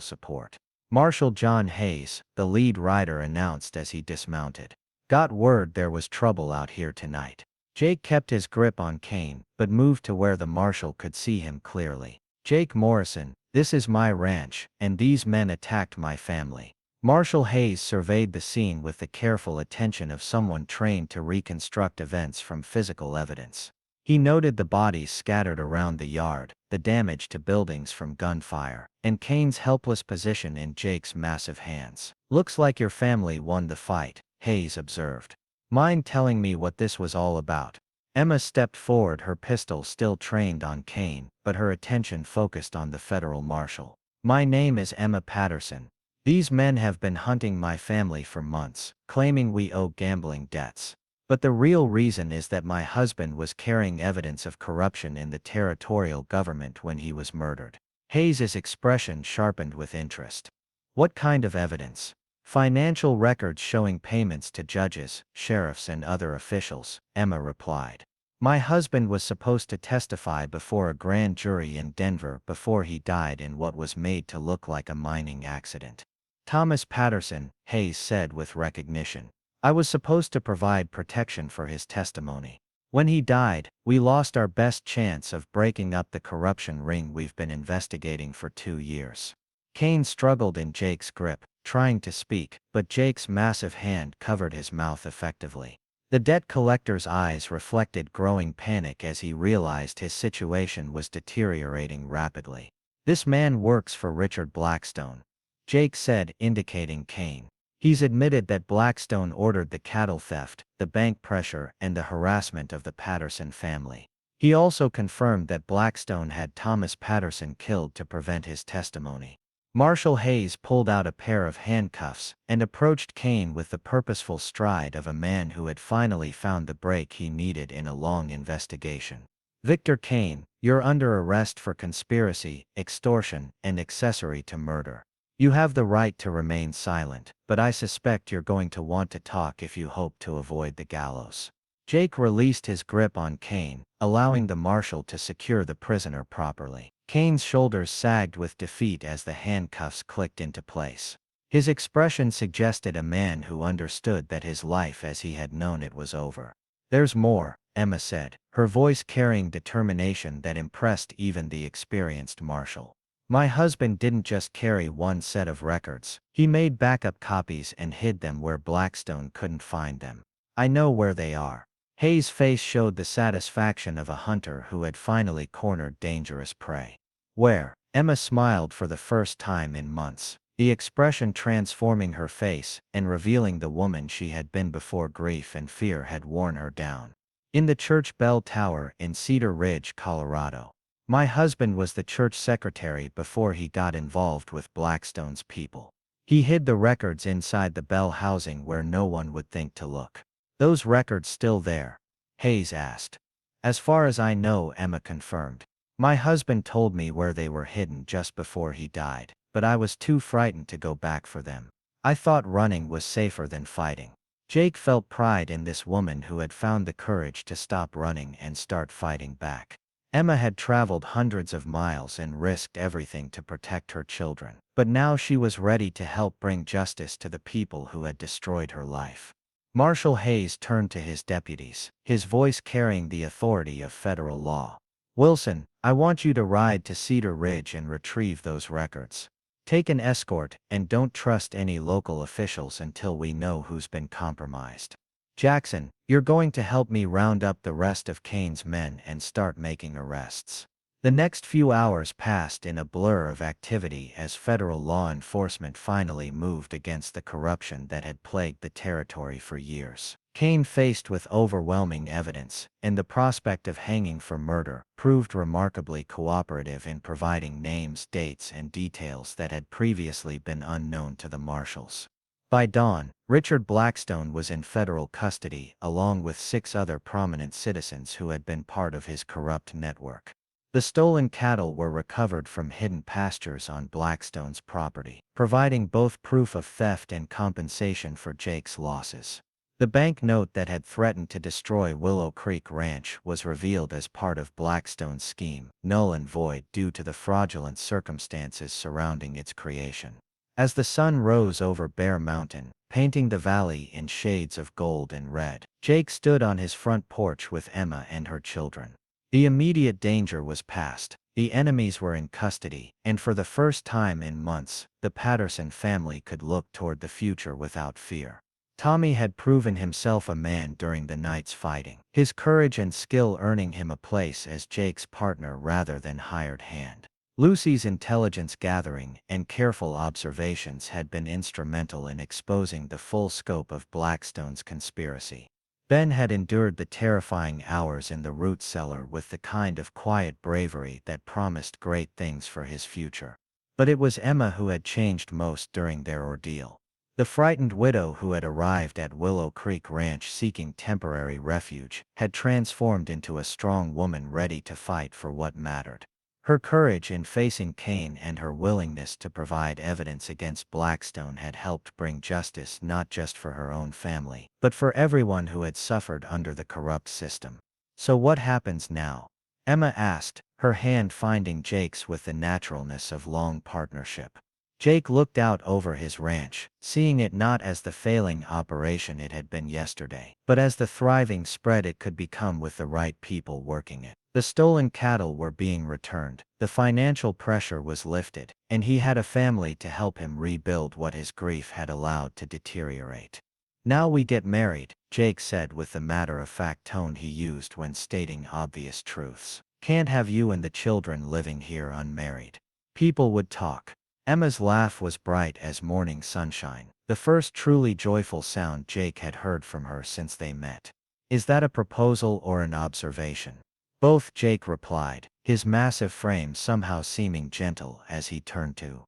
support. Marshal John Hayes, the lead rider, announced as he dismounted. Got word there was trouble out here tonight. Jake kept his grip on Kane, but moved to where the marshal could see him clearly. Jake Morrison, this is my ranch, and these men attacked my family. Marshal Hayes surveyed the scene with the careful attention of someone trained to reconstruct events from physical evidence. He noted the bodies scattered around the yard, the damage to buildings from gunfire, and Kane's helpless position in Jake's massive hands. Looks like your family won the fight, Hayes observed. Mind telling me what this was all about? Emma stepped forward, her pistol still trained on Kane, but her attention focused on the federal marshal. My name is Emma Patterson. These men have been hunting my family for months, claiming we owe gambling debts. But the real reason is that my husband was carrying evidence of corruption in the territorial government when he was murdered. Hayes's expression sharpened with interest. What kind of evidence? Financial records showing payments to judges, sheriffs, and other officials, Emma replied. My husband was supposed to testify before a grand jury in Denver before he died in what was made to look like a mining accident. Thomas Patterson, Hayes said with recognition. I was supposed to provide protection for his testimony. When he died, we lost our best chance of breaking up the corruption ring we've been investigating for 2 years. Kane struggled in Jake's grip, trying to speak, but Jake's massive hand covered his mouth effectively. The debt collector's eyes reflected growing panic as he realized his situation was deteriorating rapidly. This man works for Richard Blackstone, Jake said, indicating Kane. He's admitted that Blackstone ordered the cattle theft, the bank pressure, and the harassment of the Patterson family. He also confirmed that Blackstone had Thomas Patterson killed to prevent his testimony. Marshal Hayes pulled out a pair of handcuffs and approached Kane with the purposeful stride of a man who had finally found the break he needed in a long investigation. Victor Kane, you're under arrest for conspiracy, extortion, and accessory to murder. You have the right to remain silent, but I suspect you're going to want to talk if you hope to avoid the gallows. Jake released his grip on Kane, allowing the marshal to secure the prisoner properly. Kane's shoulders sagged with defeat as the handcuffs clicked into place. His expression suggested a man who understood that his life as he had known it was over. There's more, Emma said, her voice carrying determination that impressed even the experienced marshal. My husband didn't just carry one set of records. He made backup copies and hid them where Blackstone couldn't find them. I know where they are. Hayes' face showed the satisfaction of a hunter who had finally cornered dangerous prey. Where? Emma smiled for the first time in months, the expression transforming her face and revealing the woman she had been before grief and fear had worn her down. In the church bell tower in Cedar Ridge, Colorado. My husband was the church secretary before he got involved with Blackstone's people. He hid the records inside the bell housing where no one would think to look. Those records still there? Hayes asked. As far as I know, Emma confirmed. My husband told me where they were hidden just before he died, but I was too frightened to go back for them. I thought running was safer than fighting. Jake felt pride in this woman who had found the courage to stop running and start fighting back. Emma had traveled hundreds of miles and risked everything to protect her children, but now she was ready to help bring justice to the people who had destroyed her life. Marshal Hayes turned to his deputies, his voice carrying the authority of federal law. Wilson, I want you to ride to Cedar Ridge and retrieve those records. Take an escort, and don't trust any local officials until we know who's been compromised. Jackson, you're going to help me round up the rest of Kane's men and start making arrests. The next few hours passed in a blur of activity as federal law enforcement finally moved against the corruption that had plagued the territory for years. Kane, faced with overwhelming evidence and the prospect of hanging for murder, proved remarkably cooperative in providing names, dates, and details that had previously been unknown to the marshals. By dawn, Richard Blackstone was in federal custody along with 6 other prominent citizens who had been part of his corrupt network. The stolen cattle were recovered from hidden pastures on Blackstone's property, providing both proof of theft and compensation for Jake's losses. The bank note that had threatened to destroy Willow Creek Ranch was revealed as part of Blackstone's scheme, null and void due to the fraudulent circumstances surrounding its creation. As the sun rose over Bear Mountain, painting the valley in shades of gold and red, Jake stood on his front porch with Emma and her children. The immediate danger was past, the enemies were in custody, and for the first time in months, the Patterson family could look toward the future without fear. Tommy had proven himself a man during the night's fighting, his courage and skill earning him a place as Jake's partner rather than hired hand. Lucy's intelligence gathering and careful observations had been instrumental in exposing the full scope of Blackstone's conspiracy. Ben had endured the terrifying hours in the root cellar with the kind of quiet bravery that promised great things for his future. But it was Emma who had changed most during their ordeal. The frightened widow who had arrived at Willow Creek Ranch seeking temporary refuge had transformed into a strong woman ready to fight for what mattered. Her courage in facing Kane and her willingness to provide evidence against Blackstone had helped bring justice not just for her own family, but for everyone who had suffered under the corrupt system. So what happens now? Emma asked, her hand finding Jake's with the naturalness of long partnership. Jake looked out over his ranch, seeing it not as the failing operation it had been yesterday, but as the thriving spread it could become with the right people working it. The stolen cattle were being returned, the financial pressure was lifted, and he had a family to help him rebuild what his grief had allowed to deteriorate. Now we get married, Jake said with the matter-of-fact tone he used when stating obvious truths. Can't have you and the children living here unmarried. People would talk. Emma's laugh was bright as morning sunshine, the first truly joyful sound Jake had heard from her since they met. Is that a proposal or an observation? Both, Jake replied, his massive frame somehow seeming gentle as he turned to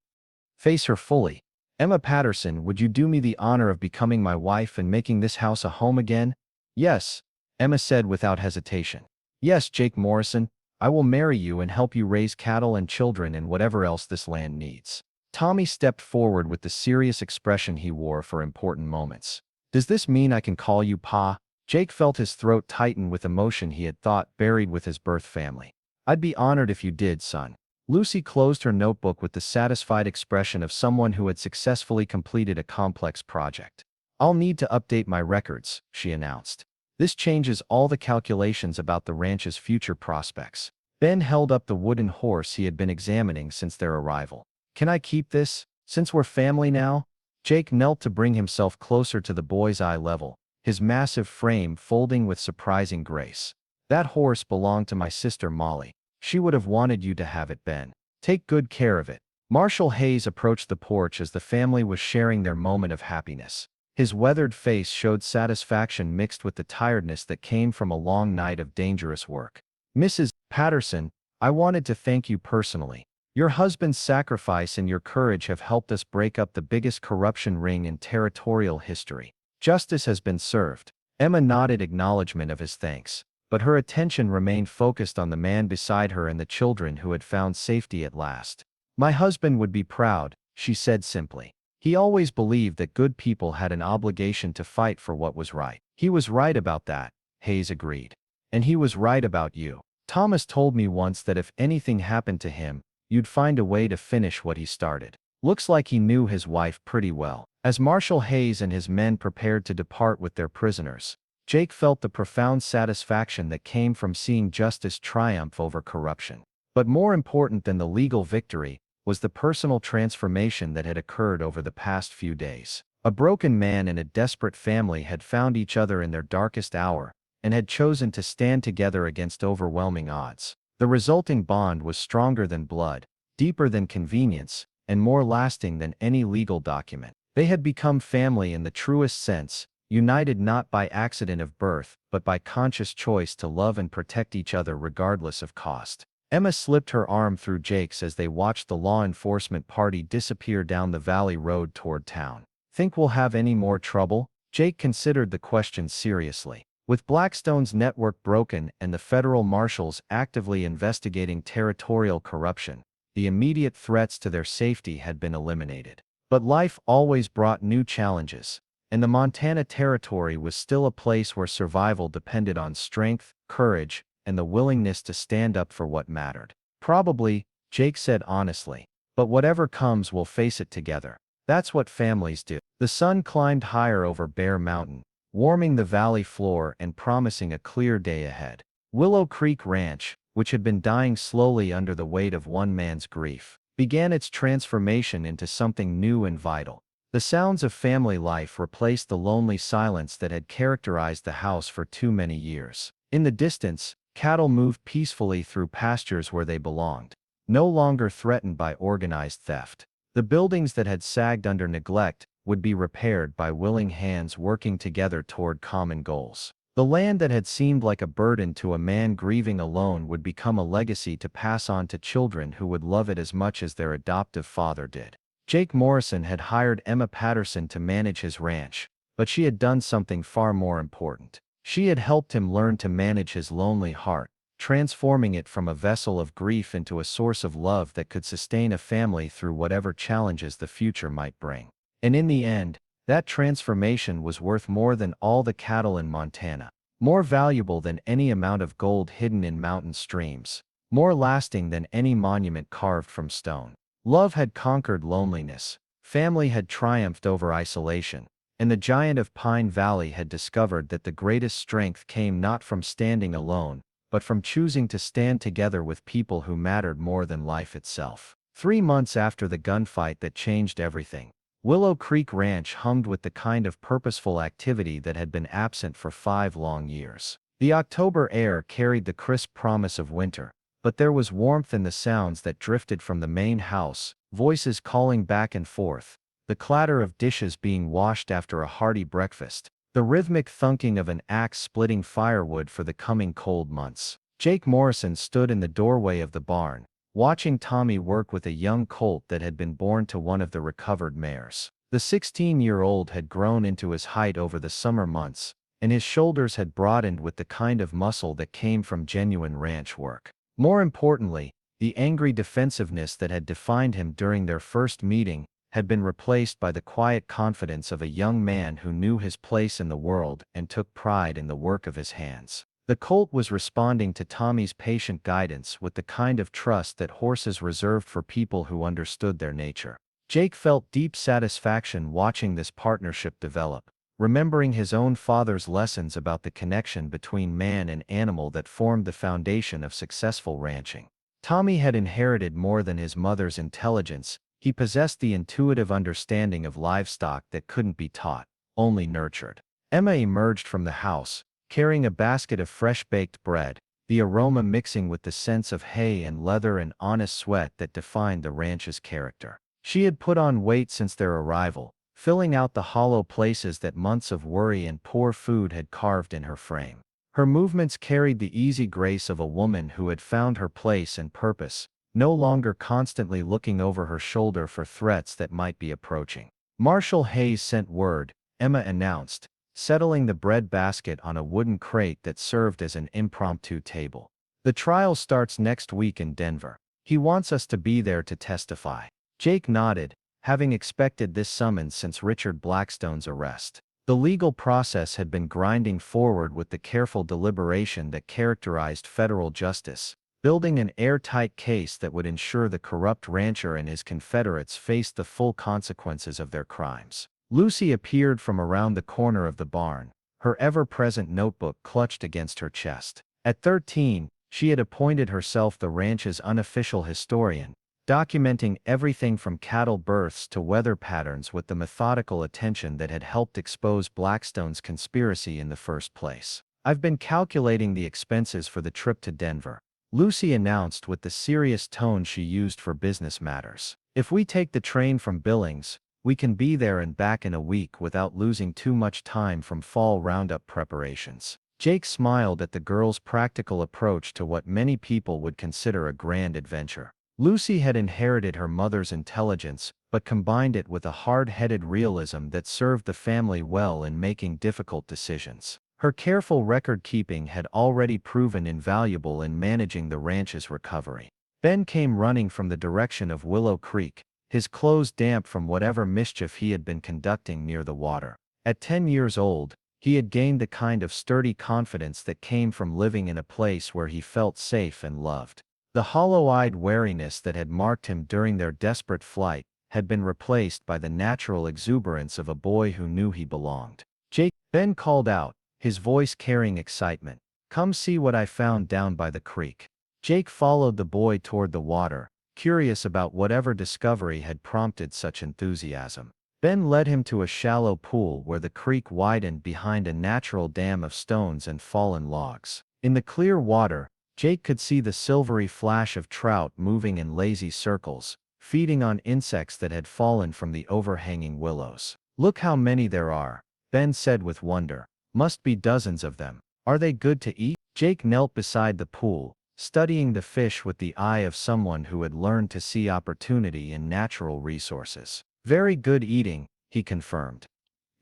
Face her fully. Emma Patterson, would you do me the honor of becoming my wife and making this house a home again? Yes, Emma said without hesitation. Yes, Jake Morrison, I will marry you and help you raise cattle and children and whatever else this land needs. Tommy stepped forward with the serious expression he wore for important moments. Does this mean I can call you Pa? Jake felt his throat tighten with emotion he had thought buried with his birth family. I'd be honored if you did, son. Lucy closed her notebook with the satisfied expression of someone who had successfully completed a complex project. I'll need to update my records, she announced. This changes all the calculations about the ranch's future prospects. Ben held up the wooden horse he had been examining since their arrival. Can I keep this, since we're family now? Jake knelt to bring himself closer to the boy's eye level, his massive frame folding with surprising grace. That horse belonged to my sister Molly. She would have wanted you to have it, Ben. Take good care of it. Marshall Hayes approached the porch as the family was sharing their moment of happiness. His weathered face showed satisfaction mixed with the tiredness that came from a long night of dangerous work. Mrs. Patterson, I wanted to thank you personally. Your husband's sacrifice and your courage have helped us break up the biggest corruption ring in territorial history. Justice has been served. Emma nodded acknowledgement of his thanks, but her attention remained focused on the man beside her and the children who had found safety at last. My husband would be proud, she said simply. He always believed that good people had an obligation to fight for what was right. He was right about that, Hayes agreed. And he was right about you. Thomas told me once that if anything happened to him, you'd find a way to finish what he started. Looks like he knew his wife pretty well. As Marshall Hayes and his men prepared to depart with their prisoners, Jake felt the profound satisfaction that came from seeing justice triumph over corruption. But more important than the legal victory was the personal transformation that had occurred over the past few days. A broken man and a desperate family had found each other in their darkest hour and had chosen to stand together against overwhelming odds. The resulting bond was stronger than blood, deeper than convenience, and more lasting than any legal document. They had become family in the truest sense, united not by accident of birth, but by conscious choice to love and protect each other regardless of cost. Emma slipped her arm through Jake's as they watched the law enforcement party disappear down the valley road toward town. Think we'll have any more trouble? Jake considered the question seriously. With Blackstone's network broken and the federal marshals actively investigating territorial corruption, the immediate threats to their safety had been eliminated. But life always brought new challenges, and the Montana Territory was still a place where survival depended on strength, courage, and the willingness to stand up for what mattered. Probably, Jake said honestly. But whatever comes, we'll face it together. That's what families do. The sun climbed higher over Bear Mountain, warming the valley floor and promising a clear day ahead. Willow Creek Ranch, which had been dying slowly under the weight of one man's grief, began its transformation into something new and vital. The sounds of family life replaced the lonely silence that had characterized the house for too many years. In the distance, cattle moved peacefully through pastures where they belonged, no longer threatened by organized theft. The buildings that had sagged under neglect would be repaired by willing hands working together toward common goals. The land that had seemed like a burden to a man grieving alone would become a legacy to pass on to children who would love it as much as their adoptive father did. Jake Morrison had hired Emma Patterson to manage his ranch, but she had done something far more important. She had helped him learn to manage his lonely heart, transforming it from a vessel of grief into a source of love that could sustain a family through whatever challenges the future might bring. And in the end, that transformation was worth more than all the cattle in Montana, more valuable than any amount of gold hidden in mountain streams, more lasting than any monument carved from stone. Love had conquered loneliness, family had triumphed over isolation, and the giant of Pine Valley had discovered that the greatest strength came not from standing alone, but from choosing to stand together with people who mattered more than life itself. 3 months after the gunfight that changed everything, Willow Creek Ranch hummed with the kind of purposeful activity that had been absent for 5 long years. The October air carried the crisp promise of winter, but there was warmth in the sounds that drifted from the main house, voices calling back and forth, the clatter of dishes being washed after a hearty breakfast, the rhythmic thunking of an axe splitting firewood for the coming cold months. Jake Morrison stood in the doorway of the barn, watching Tommy work with a young colt that had been born to one of the recovered mares. The 16-year-old had grown into his height over the summer months, and his shoulders had broadened with the kind of muscle that came from genuine ranch work. More importantly, the angry defensiveness that had defined him during their first meeting had been replaced by the quiet confidence of a young man who knew his place in the world and took pride in the work of his hands. The colt was responding to Tommy's patient guidance with the kind of trust that horses reserved for people who understood their nature. Jake felt deep satisfaction watching this partnership develop, remembering his own father's lessons about the connection between man and animal that formed the foundation of successful ranching. Tommy had inherited more than his mother's intelligence. He possessed the intuitive understanding of livestock that couldn't be taught, only nurtured. Emma emerged from the house, carrying a basket of fresh-baked bread, the aroma mixing with the sense of hay and leather and honest sweat that defined the ranch's character. She had put on weight since their arrival, filling out the hollow places that months of worry and poor food had carved in her frame. Her movements carried the easy grace of a woman who had found her place and purpose, no longer constantly looking over her shoulder for threats that might be approaching. Marshall Hayes sent word, Emma announced, settling the bread basket on a wooden crate that served as an impromptu table. The trial starts next week in Denver. He wants us to be there to testify. Jake nodded, having expected this summons since Richard Blackstone's arrest. The legal process had been grinding forward with the careful deliberation that characterized federal justice, building an airtight case that would ensure the corrupt rancher and his confederates faced the full consequences of their crimes. Lucy appeared from around the corner of the barn, her ever-present notebook clutched against her chest. At 13, she had appointed herself the ranch's unofficial historian, documenting everything from cattle births to weather patterns with the methodical attention that had helped expose Blackstone's conspiracy in the first place. I've been calculating the expenses for the trip to Denver, Lucy announced with the serious tone she used for business matters. If we take the train from Billings, we can be there and back in a week without losing too much time from fall roundup preparations. Jake smiled at the girl's practical approach to what many people would consider a grand adventure. Lucy had inherited her mother's intelligence, but combined it with a hard-headed realism that served the family well in making difficult decisions. Her careful record-keeping had already proven invaluable in managing the ranch's recovery. Ben came running from the direction of Willow Creek, his clothes damp from whatever mischief he had been conducting near the water. At 10 years old, he had gained the kind of sturdy confidence that came from living in a place where he felt safe and loved. The hollow-eyed wariness that had marked him during their desperate flight had been replaced by the natural exuberance of a boy who knew he belonged. Jake, Ben called out, his voice carrying excitement. Come see what I found down by the creek. Jake followed the boy toward the water, curious about whatever discovery had prompted such enthusiasm. Ben led him to a shallow pool where the creek widened behind a natural dam of stones and fallen logs. In the clear water, Jake could see the silvery flash of trout moving in lazy circles, feeding on insects that had fallen from the overhanging willows. Look how many there are, Ben said with wonder. Must be dozens of them. Are they good to eat? Jake knelt beside the pool, studying the fish with the eye of someone who had learned to see opportunity in natural resources. Very good eating, he confirmed.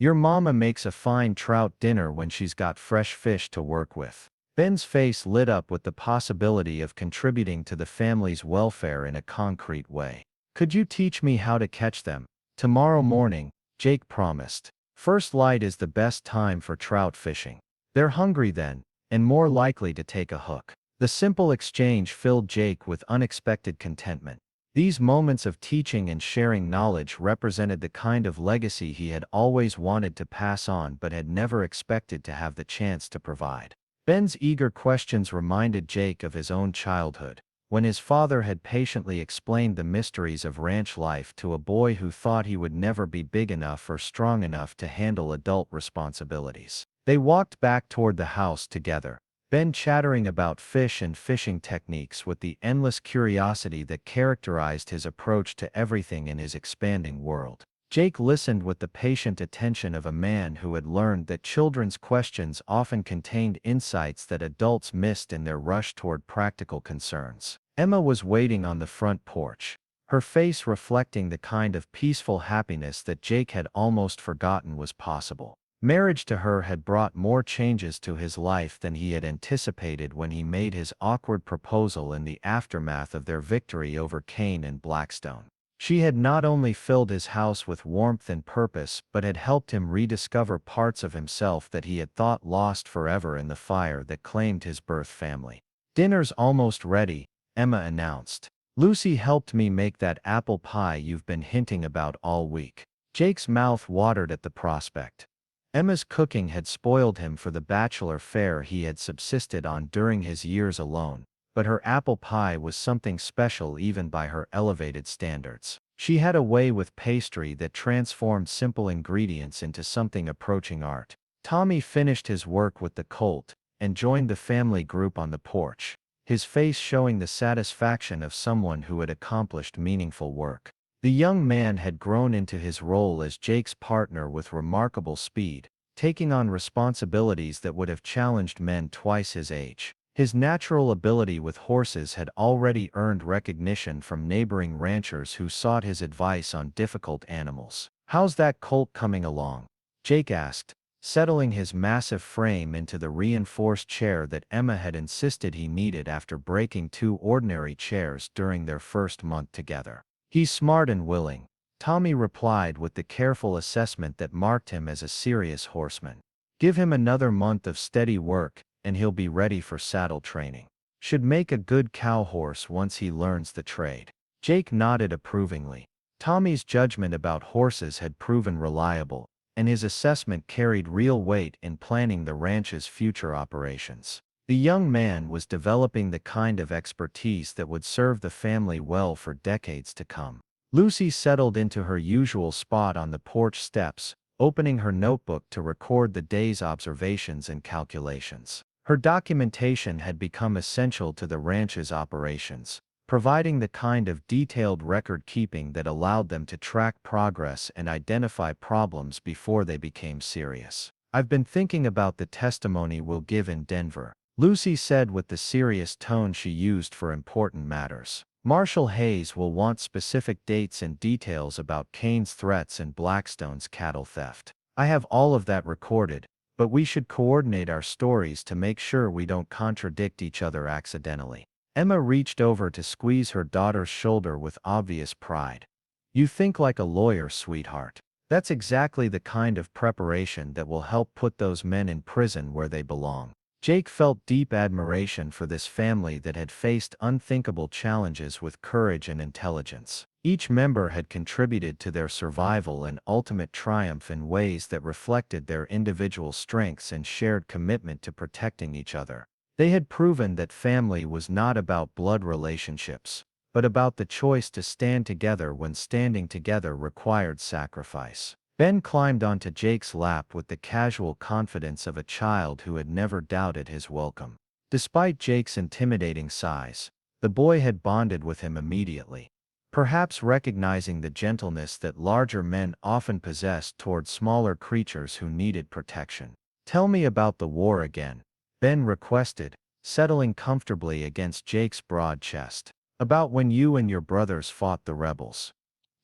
Your mama makes a fine trout dinner when she's got fresh fish to work with. Ben's face lit up with the possibility of contributing to the family's welfare in a concrete way. Could you teach me how to catch them? Tomorrow morning, Jake promised. First light is the best time for trout fishing. They're hungry then, and more likely to take a hook. The simple exchange filled Jake with unexpected contentment. These moments of teaching and sharing knowledge represented the kind of legacy he had always wanted to pass on but had never expected to have the chance to provide. Ben's eager questions reminded Jake of his own childhood, when his father had patiently explained the mysteries of ranch life to a boy who thought he would never be big enough or strong enough to handle adult responsibilities. They walked back toward the house together, Ben chattering about fish and fishing techniques with the endless curiosity that characterized his approach to everything in his expanding world. Jake listened with the patient attention of a man who had learned that children's questions often contained insights that adults missed in their rush toward practical concerns. Emma was waiting on the front porch, her face reflecting the kind of peaceful happiness that Jake had almost forgotten was possible. Marriage to her had brought more changes to his life than he had anticipated when he made his awkward proposal in the aftermath of their victory over Kane and Blackstone. She had not only filled his house with warmth and purpose but had helped him rediscover parts of himself that he had thought lost forever in the fire that claimed his birth family. "Dinner's almost ready," Emma announced. "Lucy helped me make that apple pie you've been hinting about all week." Jake's mouth watered at the prospect. Emma's cooking had spoiled him for the bachelor fare he had subsisted on during his years alone, but her apple pie was something special even by her elevated standards. She had a way with pastry that transformed simple ingredients into something approaching art. Tommy finished his work with the colt and joined the family group on the porch, his face showing the satisfaction of someone who had accomplished meaningful work. The young man had grown into his role as Jake's partner with remarkable speed, taking on responsibilities that would have challenged men twice his age. His natural ability with horses had already earned recognition from neighboring ranchers who sought his advice on difficult animals. "How's that colt coming along?" Jake asked, settling his massive frame into the reinforced chair that Emma had insisted he needed after breaking two ordinary chairs during their first month together. "He's smart and willing," Tommy replied with the careful assessment that marked him as a serious horseman. "Give him another month of steady work, and he'll be ready for saddle training. Should make a good cow horse once he learns the trade." Jake nodded approvingly. Tommy's judgment about horses had proven reliable, and his assessment carried real weight in planning the ranch's future operations. The young man was developing the kind of expertise that would serve the family well for decades to come. Lucy settled into her usual spot on the porch steps, opening her notebook to record the day's observations and calculations. Her documentation had become essential to the ranch's operations, providing the kind of detailed record-keeping that allowed them to track progress and identify problems before they became serious. "I've been thinking about the testimony we'll give in Denver," Lucy said with the serious tone she used for important matters. "Marshal Hayes will want specific dates and details about Kane's threats and Blackstone's cattle theft. I have all of that recorded, but we should coordinate our stories to make sure we don't contradict each other accidentally." Emma reached over to squeeze her daughter's shoulder with obvious pride. "You think like a lawyer, sweetheart. That's exactly the kind of preparation that will help put those men in prison where they belong." Jake felt deep admiration for this family that had faced unthinkable challenges with courage and intelligence. Each member had contributed to their survival and ultimate triumph in ways that reflected their individual strengths and shared commitment to protecting each other. They had proven that family was not about blood relationships, but about the choice to stand together when standing together required sacrifice. Ben climbed onto Jake's lap with the casual confidence of a child who had never doubted his welcome. Despite Jake's intimidating size, the boy had bonded with him immediately, perhaps recognizing the gentleness that larger men often possessed toward smaller creatures who needed protection. "Tell me about the war again," Ben requested, settling comfortably against Jake's broad chest. "About when you and your brothers fought the rebels."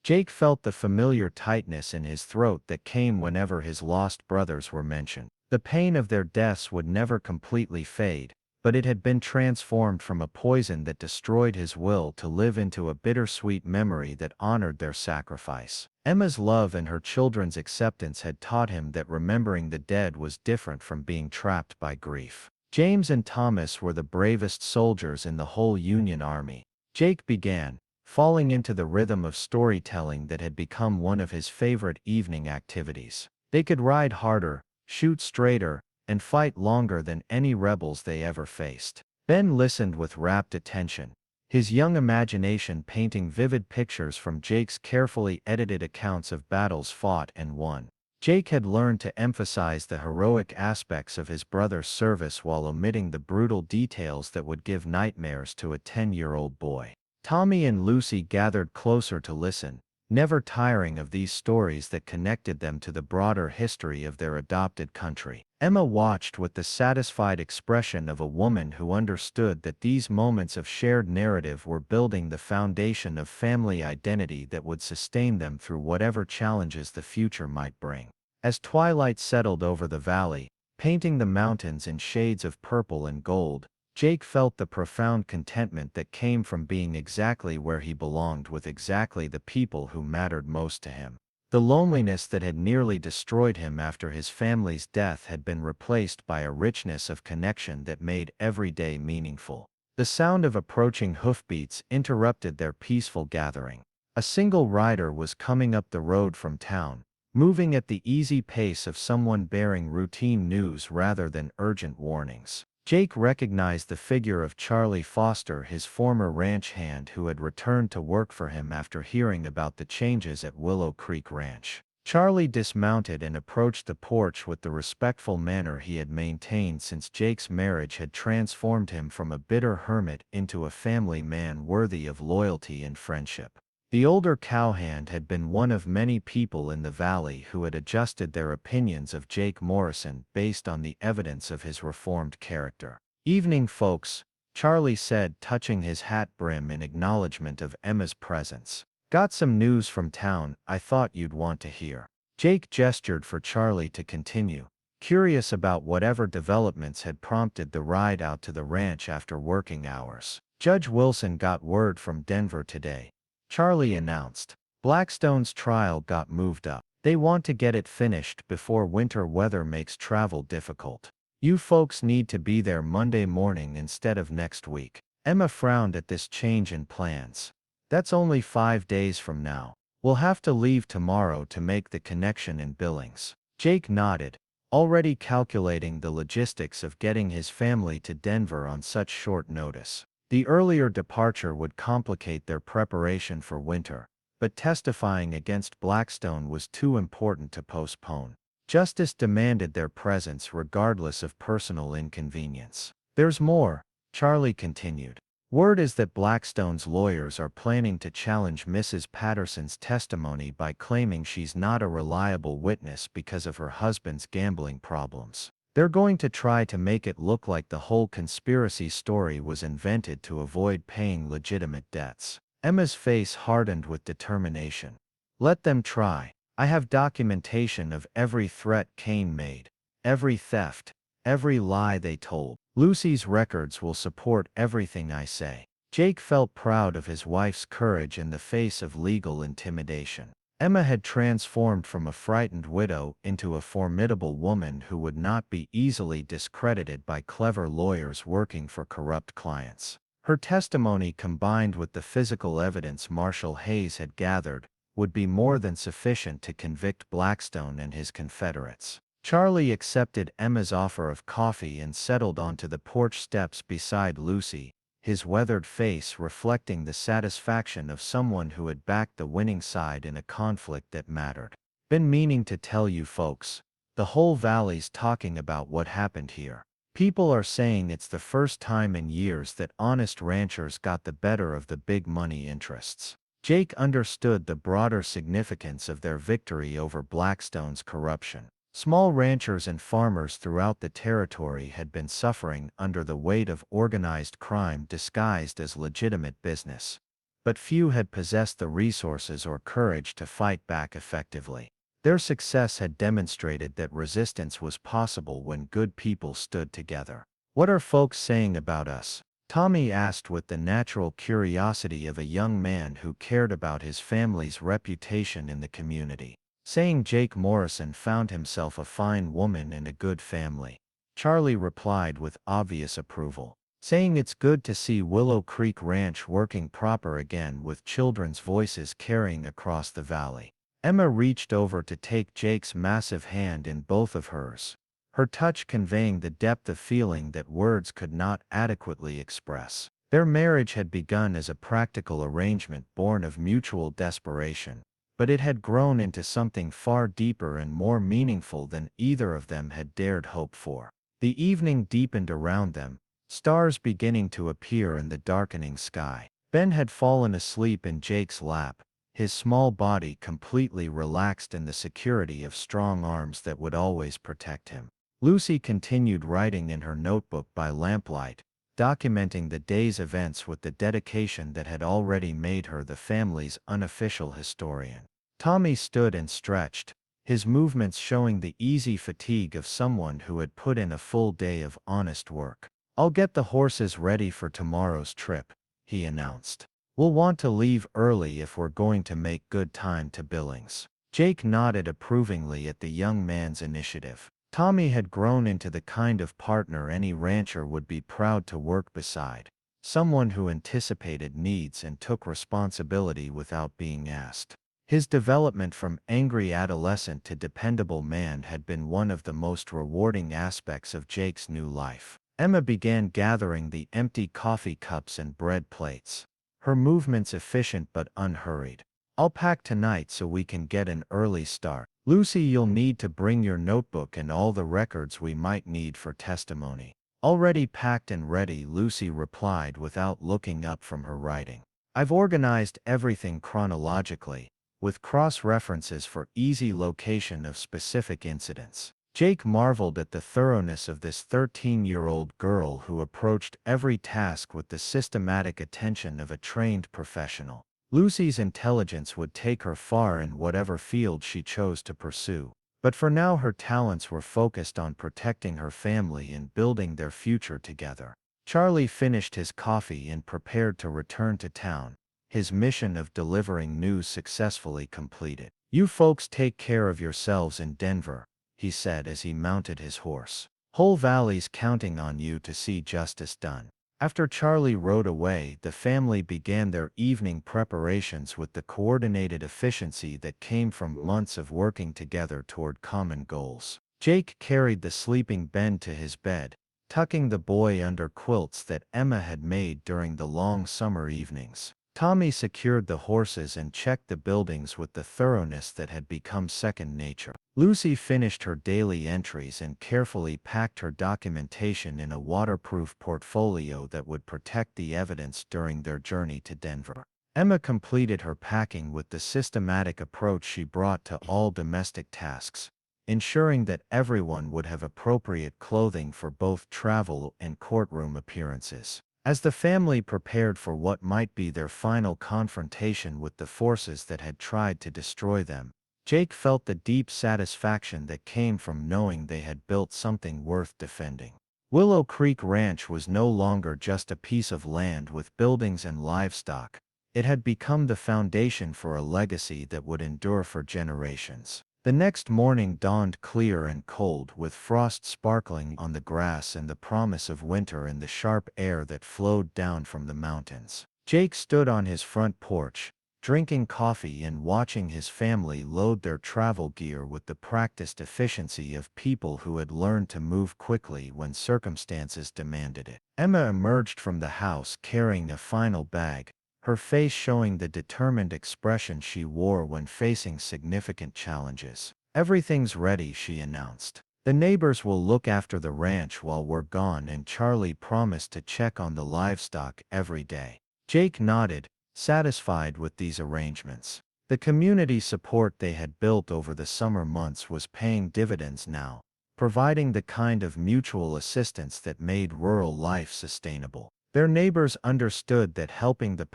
Jake felt the familiar tightness in his throat that came whenever his lost brothers were mentioned. The pain of their deaths would never completely fade, but it had been transformed from a poison that destroyed his will to live into a bittersweet memory that honored their sacrifice. Emma's love and her children's acceptance had taught him that remembering the dead was different from being trapped by grief. James and Thomas were the bravest soldiers in the whole Union Army. Jake began, falling into the rhythm of storytelling that had become one of his favorite evening activities. They could ride harder, shoot straighter, and fight longer than any rebels they ever faced. Ben listened with rapt attention, his young imagination painting vivid pictures from Jake's carefully edited accounts of battles fought and won.
Jake had learned to emphasize the heroic aspects of his brother's service while omitting the brutal details that would give nightmares to a 10-year-old boy. Tommy and Lucy gathered closer to listen, never tiring of these stories that connected them to the broader history of their adopted country. Emma watched with the satisfied expression of a woman who understood that these moments of shared narrative were building the foundation of family identity that would sustain them through whatever challenges the future might bring. As twilight settled over the valley, painting the mountains in shades of purple and gold, Jake felt the profound contentment that came from being exactly where he belonged with exactly the people who mattered most to him. The loneliness that had nearly destroyed him after his family's death had been replaced by a richness of connection that made every day meaningful. The sound of approaching hoofbeats interrupted their peaceful gathering. A single rider was coming up the road from town, moving at the easy pace of someone bearing routine news rather than urgent warnings. Jake recognized the figure of Charlie Foster, his former ranch hand who had returned to work for him after hearing about the changes at Willow Creek Ranch. Charlie dismounted and approached the porch with the respectful manner he had maintained since Jake's marriage had transformed him from a bitter hermit into a family man worthy of loyalty and friendship. The older cowhand had been one of many people in the valley who had adjusted their opinions of Jake Morrison based on the evidence of his reformed character. "Evening, folks," Charlie said, touching his hat brim in acknowledgement of Emma's presence. "Got some news from town I thought you'd want to hear." Jake gestured for Charlie to continue, curious about whatever developments had prompted the ride out to the ranch after working hours. "Judge Wilson got word from Denver today," Charlie announced. "Blackstone's trial got moved up. They want to get it finished before winter weather makes travel difficult. You folks need to be there Monday morning instead of next week." Emma frowned at this change in plans. "That's only 5 days from now. We'll have to leave tomorrow to make the connection in Billings." Jake nodded, already calculating the logistics of getting his family to Denver on such short notice. The earlier departure would complicate their preparation for winter, but testifying against Blackstone was too important to postpone. Justice demanded their presence regardless of personal inconvenience. "There's more," Charlie continued. "Word is that Blackstone's lawyers are planning to challenge Mrs. Patterson's testimony by claiming she's not a reliable witness because of her husband's gambling problems. They're going to try to make it look like the whole conspiracy story was invented to avoid paying legitimate debts." Emma's face hardened with determination. "Let them try. I have documentation of every threat Kane made, every theft, every lie they told. Lucy's records will support everything I say." Jake felt proud of his wife's courage in the face of legal intimidation. Emma had transformed from a frightened widow into a formidable woman who would not be easily discredited by clever lawyers working for corrupt clients. Her testimony, combined with the physical evidence Marshall Hayes had gathered, would be more than sufficient to convict Blackstone and his Confederates. Charlie accepted Emma's offer of coffee and settled onto the porch steps beside Lucy, his weathered face reflecting the satisfaction of someone who had backed the winning side in a conflict that mattered. "Been meaning to tell you folks. The whole valley's talking about what happened here. People are saying it's the first time in years that honest ranchers got the better of the big money interests." Jake understood the broader significance of their victory over Blackstone's corruption. Small ranchers and farmers throughout the territory had been suffering under the weight of organized crime disguised as legitimate business, but few had possessed the resources or courage to fight back effectively. Their success had demonstrated that resistance was possible when good people stood together. "What are folks saying about us?" Tommy asked with the natural curiosity of a young man who cared about his family's reputation in the community. "Saying Jake Morrison found himself a fine woman and a good family," Charlie replied with obvious approval. "Saying it's good to see Willow Creek Ranch working proper again with children's voices carrying across the valley." Emma reached over to take Jake's massive hand in both of hers, her touch conveying the depth of feeling that words could not adequately express. Their marriage had begun as a practical arrangement born of mutual desperation, but it had grown into something far deeper and more meaningful than either of them had dared hope for. The evening deepened around them, stars beginning to appear in the darkening sky. Ben had fallen asleep in Jake's lap, his small body completely relaxed in the security of strong arms that would always protect him. Lucy continued writing in her notebook by lamplight, documenting the day's events with the dedication that had already made her the family's unofficial historian. Tommy stood and stretched, his movements showing the easy fatigue of someone who had put in a full day of honest work. "I'll get the horses ready for tomorrow's trip," he announced. "We'll want to leave early if we're going to make good time to Billings." Jake nodded approvingly at the young man's initiative. Tommy had grown into the kind of partner any rancher would be proud to work beside, someone who anticipated needs and took responsibility without being asked. His development from angry adolescent to dependable man had been one of the most rewarding aspects of Jake's new life. Emma began gathering the empty coffee cups and bread plates, her movements efficient but unhurried. "I'll pack tonight so we can get an early start. Lucy, you'll need to bring your notebook and all the records we might need for testimony." "Already packed and ready," Lucy replied without looking up from her writing. "I've organized everything chronologically, with cross-references for easy location of specific incidents." Jake marveled at the thoroughness of this 13-year-old girl who approached every task with the systematic attention of a trained professional. Lucy's intelligence would take her far in whatever field she chose to pursue, but for now her talents were focused on protecting her family and building their future together. Charlie finished his coffee and prepared to return to town, his mission of delivering news successfully completed. "You folks take care of yourselves in Denver," he said as he mounted his horse. "Whole Valley's counting on you to see justice done." After Charlie rode away, the family began their evening preparations with the coordinated efficiency that came from months of working together toward common goals. Jake carried the sleeping Ben to his bed, tucking the boy under quilts that Emma had made during the long summer evenings. Tommy secured the horses and checked the buildings with the thoroughness that had become second nature. Lucy finished her daily entries and carefully packed her documentation in a waterproof portfolio that would protect the evidence during their journey to Denver. Emma completed her packing with the systematic approach she brought to all domestic tasks, ensuring that everyone would have appropriate clothing for both travel and courtroom appearances. As the family prepared for what might be their final confrontation with the forces that had tried to destroy them, Jake felt the deep satisfaction that came from knowing they had built something worth defending. Willow Creek Ranch was no longer just a piece of land with buildings and livestock. It had become the foundation for a legacy that would endure for generations. The next morning dawned clear and cold, with frost sparkling on the grass and the promise of winter in the sharp air that flowed down from the mountains. Jake stood on his front porch, drinking coffee and watching his family load their travel gear with the practiced efficiency of people who had learned to move quickly when circumstances demanded it. Emma emerged from the house carrying a final bag, her face showing the determined expression she wore when facing significant challenges. "Everything's ready," she announced. "The neighbors will look after the ranch while we're gone, and Charlie promised to check on the livestock every day." Jake nodded, satisfied with these arrangements. The community support they had built over the summer months was paying dividends now, providing the kind of mutual assistance that made rural life sustainable. Their neighbors understood that helping the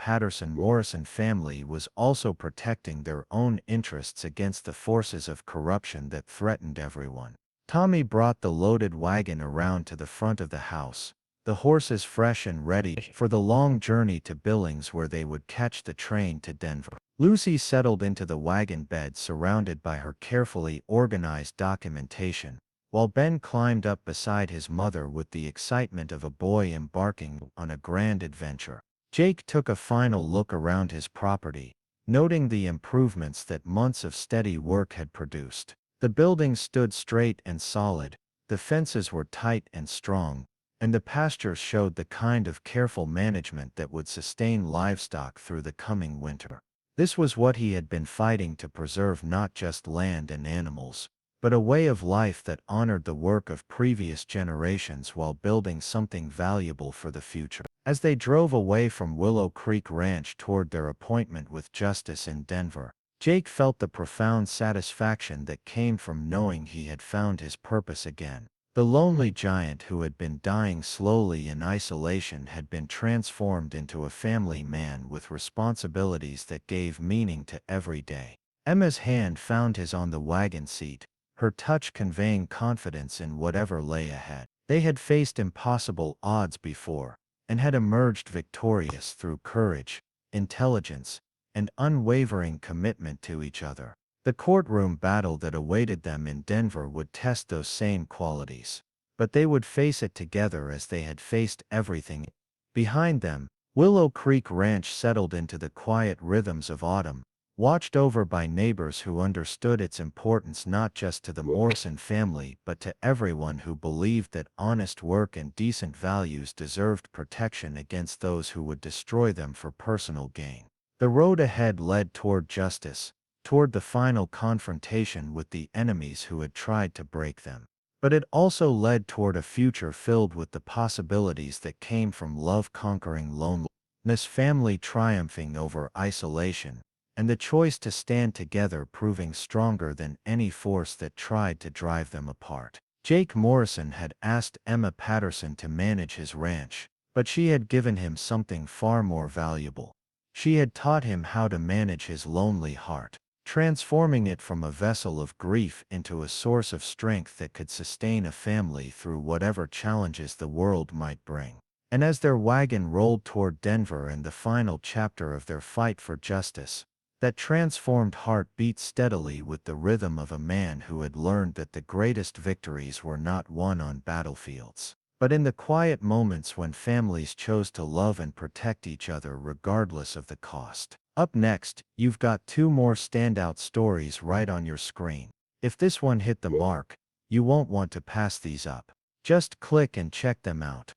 Morrison family was also protecting their own interests against the forces of corruption that threatened everyone. Tommy brought the loaded wagon around to the front of the house, the horses fresh and ready for the long journey to Billings where they would catch the train to Denver. Lucy settled into the wagon bed surrounded by her carefully organized documentation, while Ben climbed up beside his mother with the excitement of a boy embarking on a grand adventure. Jake took a final look around his property, noting the improvements that months of steady work had produced. The buildings stood straight and solid, the fences were tight and strong, and the pastures showed the kind of careful management that would sustain livestock through the coming winter. This was what he had been fighting to preserve, not just land and animals, but a way of life that honored the work of previous generations while building something valuable for the future. As they drove away from Willow Creek Ranch toward their appointment with Justice in Denver, Jake felt the profound satisfaction that came from knowing he had found his purpose again. The lonely giant who had been dying slowly in isolation had been transformed into a family man with responsibilities that gave meaning to every day. Emma's hand found his on the wagon seat, her touch conveying confidence in whatever lay ahead. They had faced impossible odds before, and had emerged victorious through courage, intelligence, and unwavering commitment to each other. The courtroom battle that awaited them in Denver would test those same qualities, but they would face it together as they had faced everything. Behind them, Willow Creek Ranch settled into the quiet rhythms of autumn, watched over by neighbors who understood its importance not just to the Morrison family but to everyone who believed that honest work and decent values deserved protection against those who would destroy them for personal gain. The road ahead led toward justice, toward the final confrontation with the enemies who had tried to break them. But it also led toward a future filled with the possibilities that came from love conquering loneliness, family triumphing over isolation, and the choice to stand together proving stronger than any force that tried to drive them apart. Jake Morrison had asked Emma Patterson to manage his ranch, but she had given him something far more valuable. She had taught him how to manage his lonely heart, transforming it from a vessel of grief into a source of strength that could sustain a family through whatever challenges the world might bring. And as their wagon rolled toward Denver and the final chapter of their fight for justice, that transformed heart beat steadily with the rhythm of a man who had learned that the greatest victories were not won on battlefields, but in the quiet moments when families chose to love and protect each other regardless of the cost. Up next, you've got two more standout stories right on your screen. If this one hit the mark, you won't want to pass these up. Just click and check them out.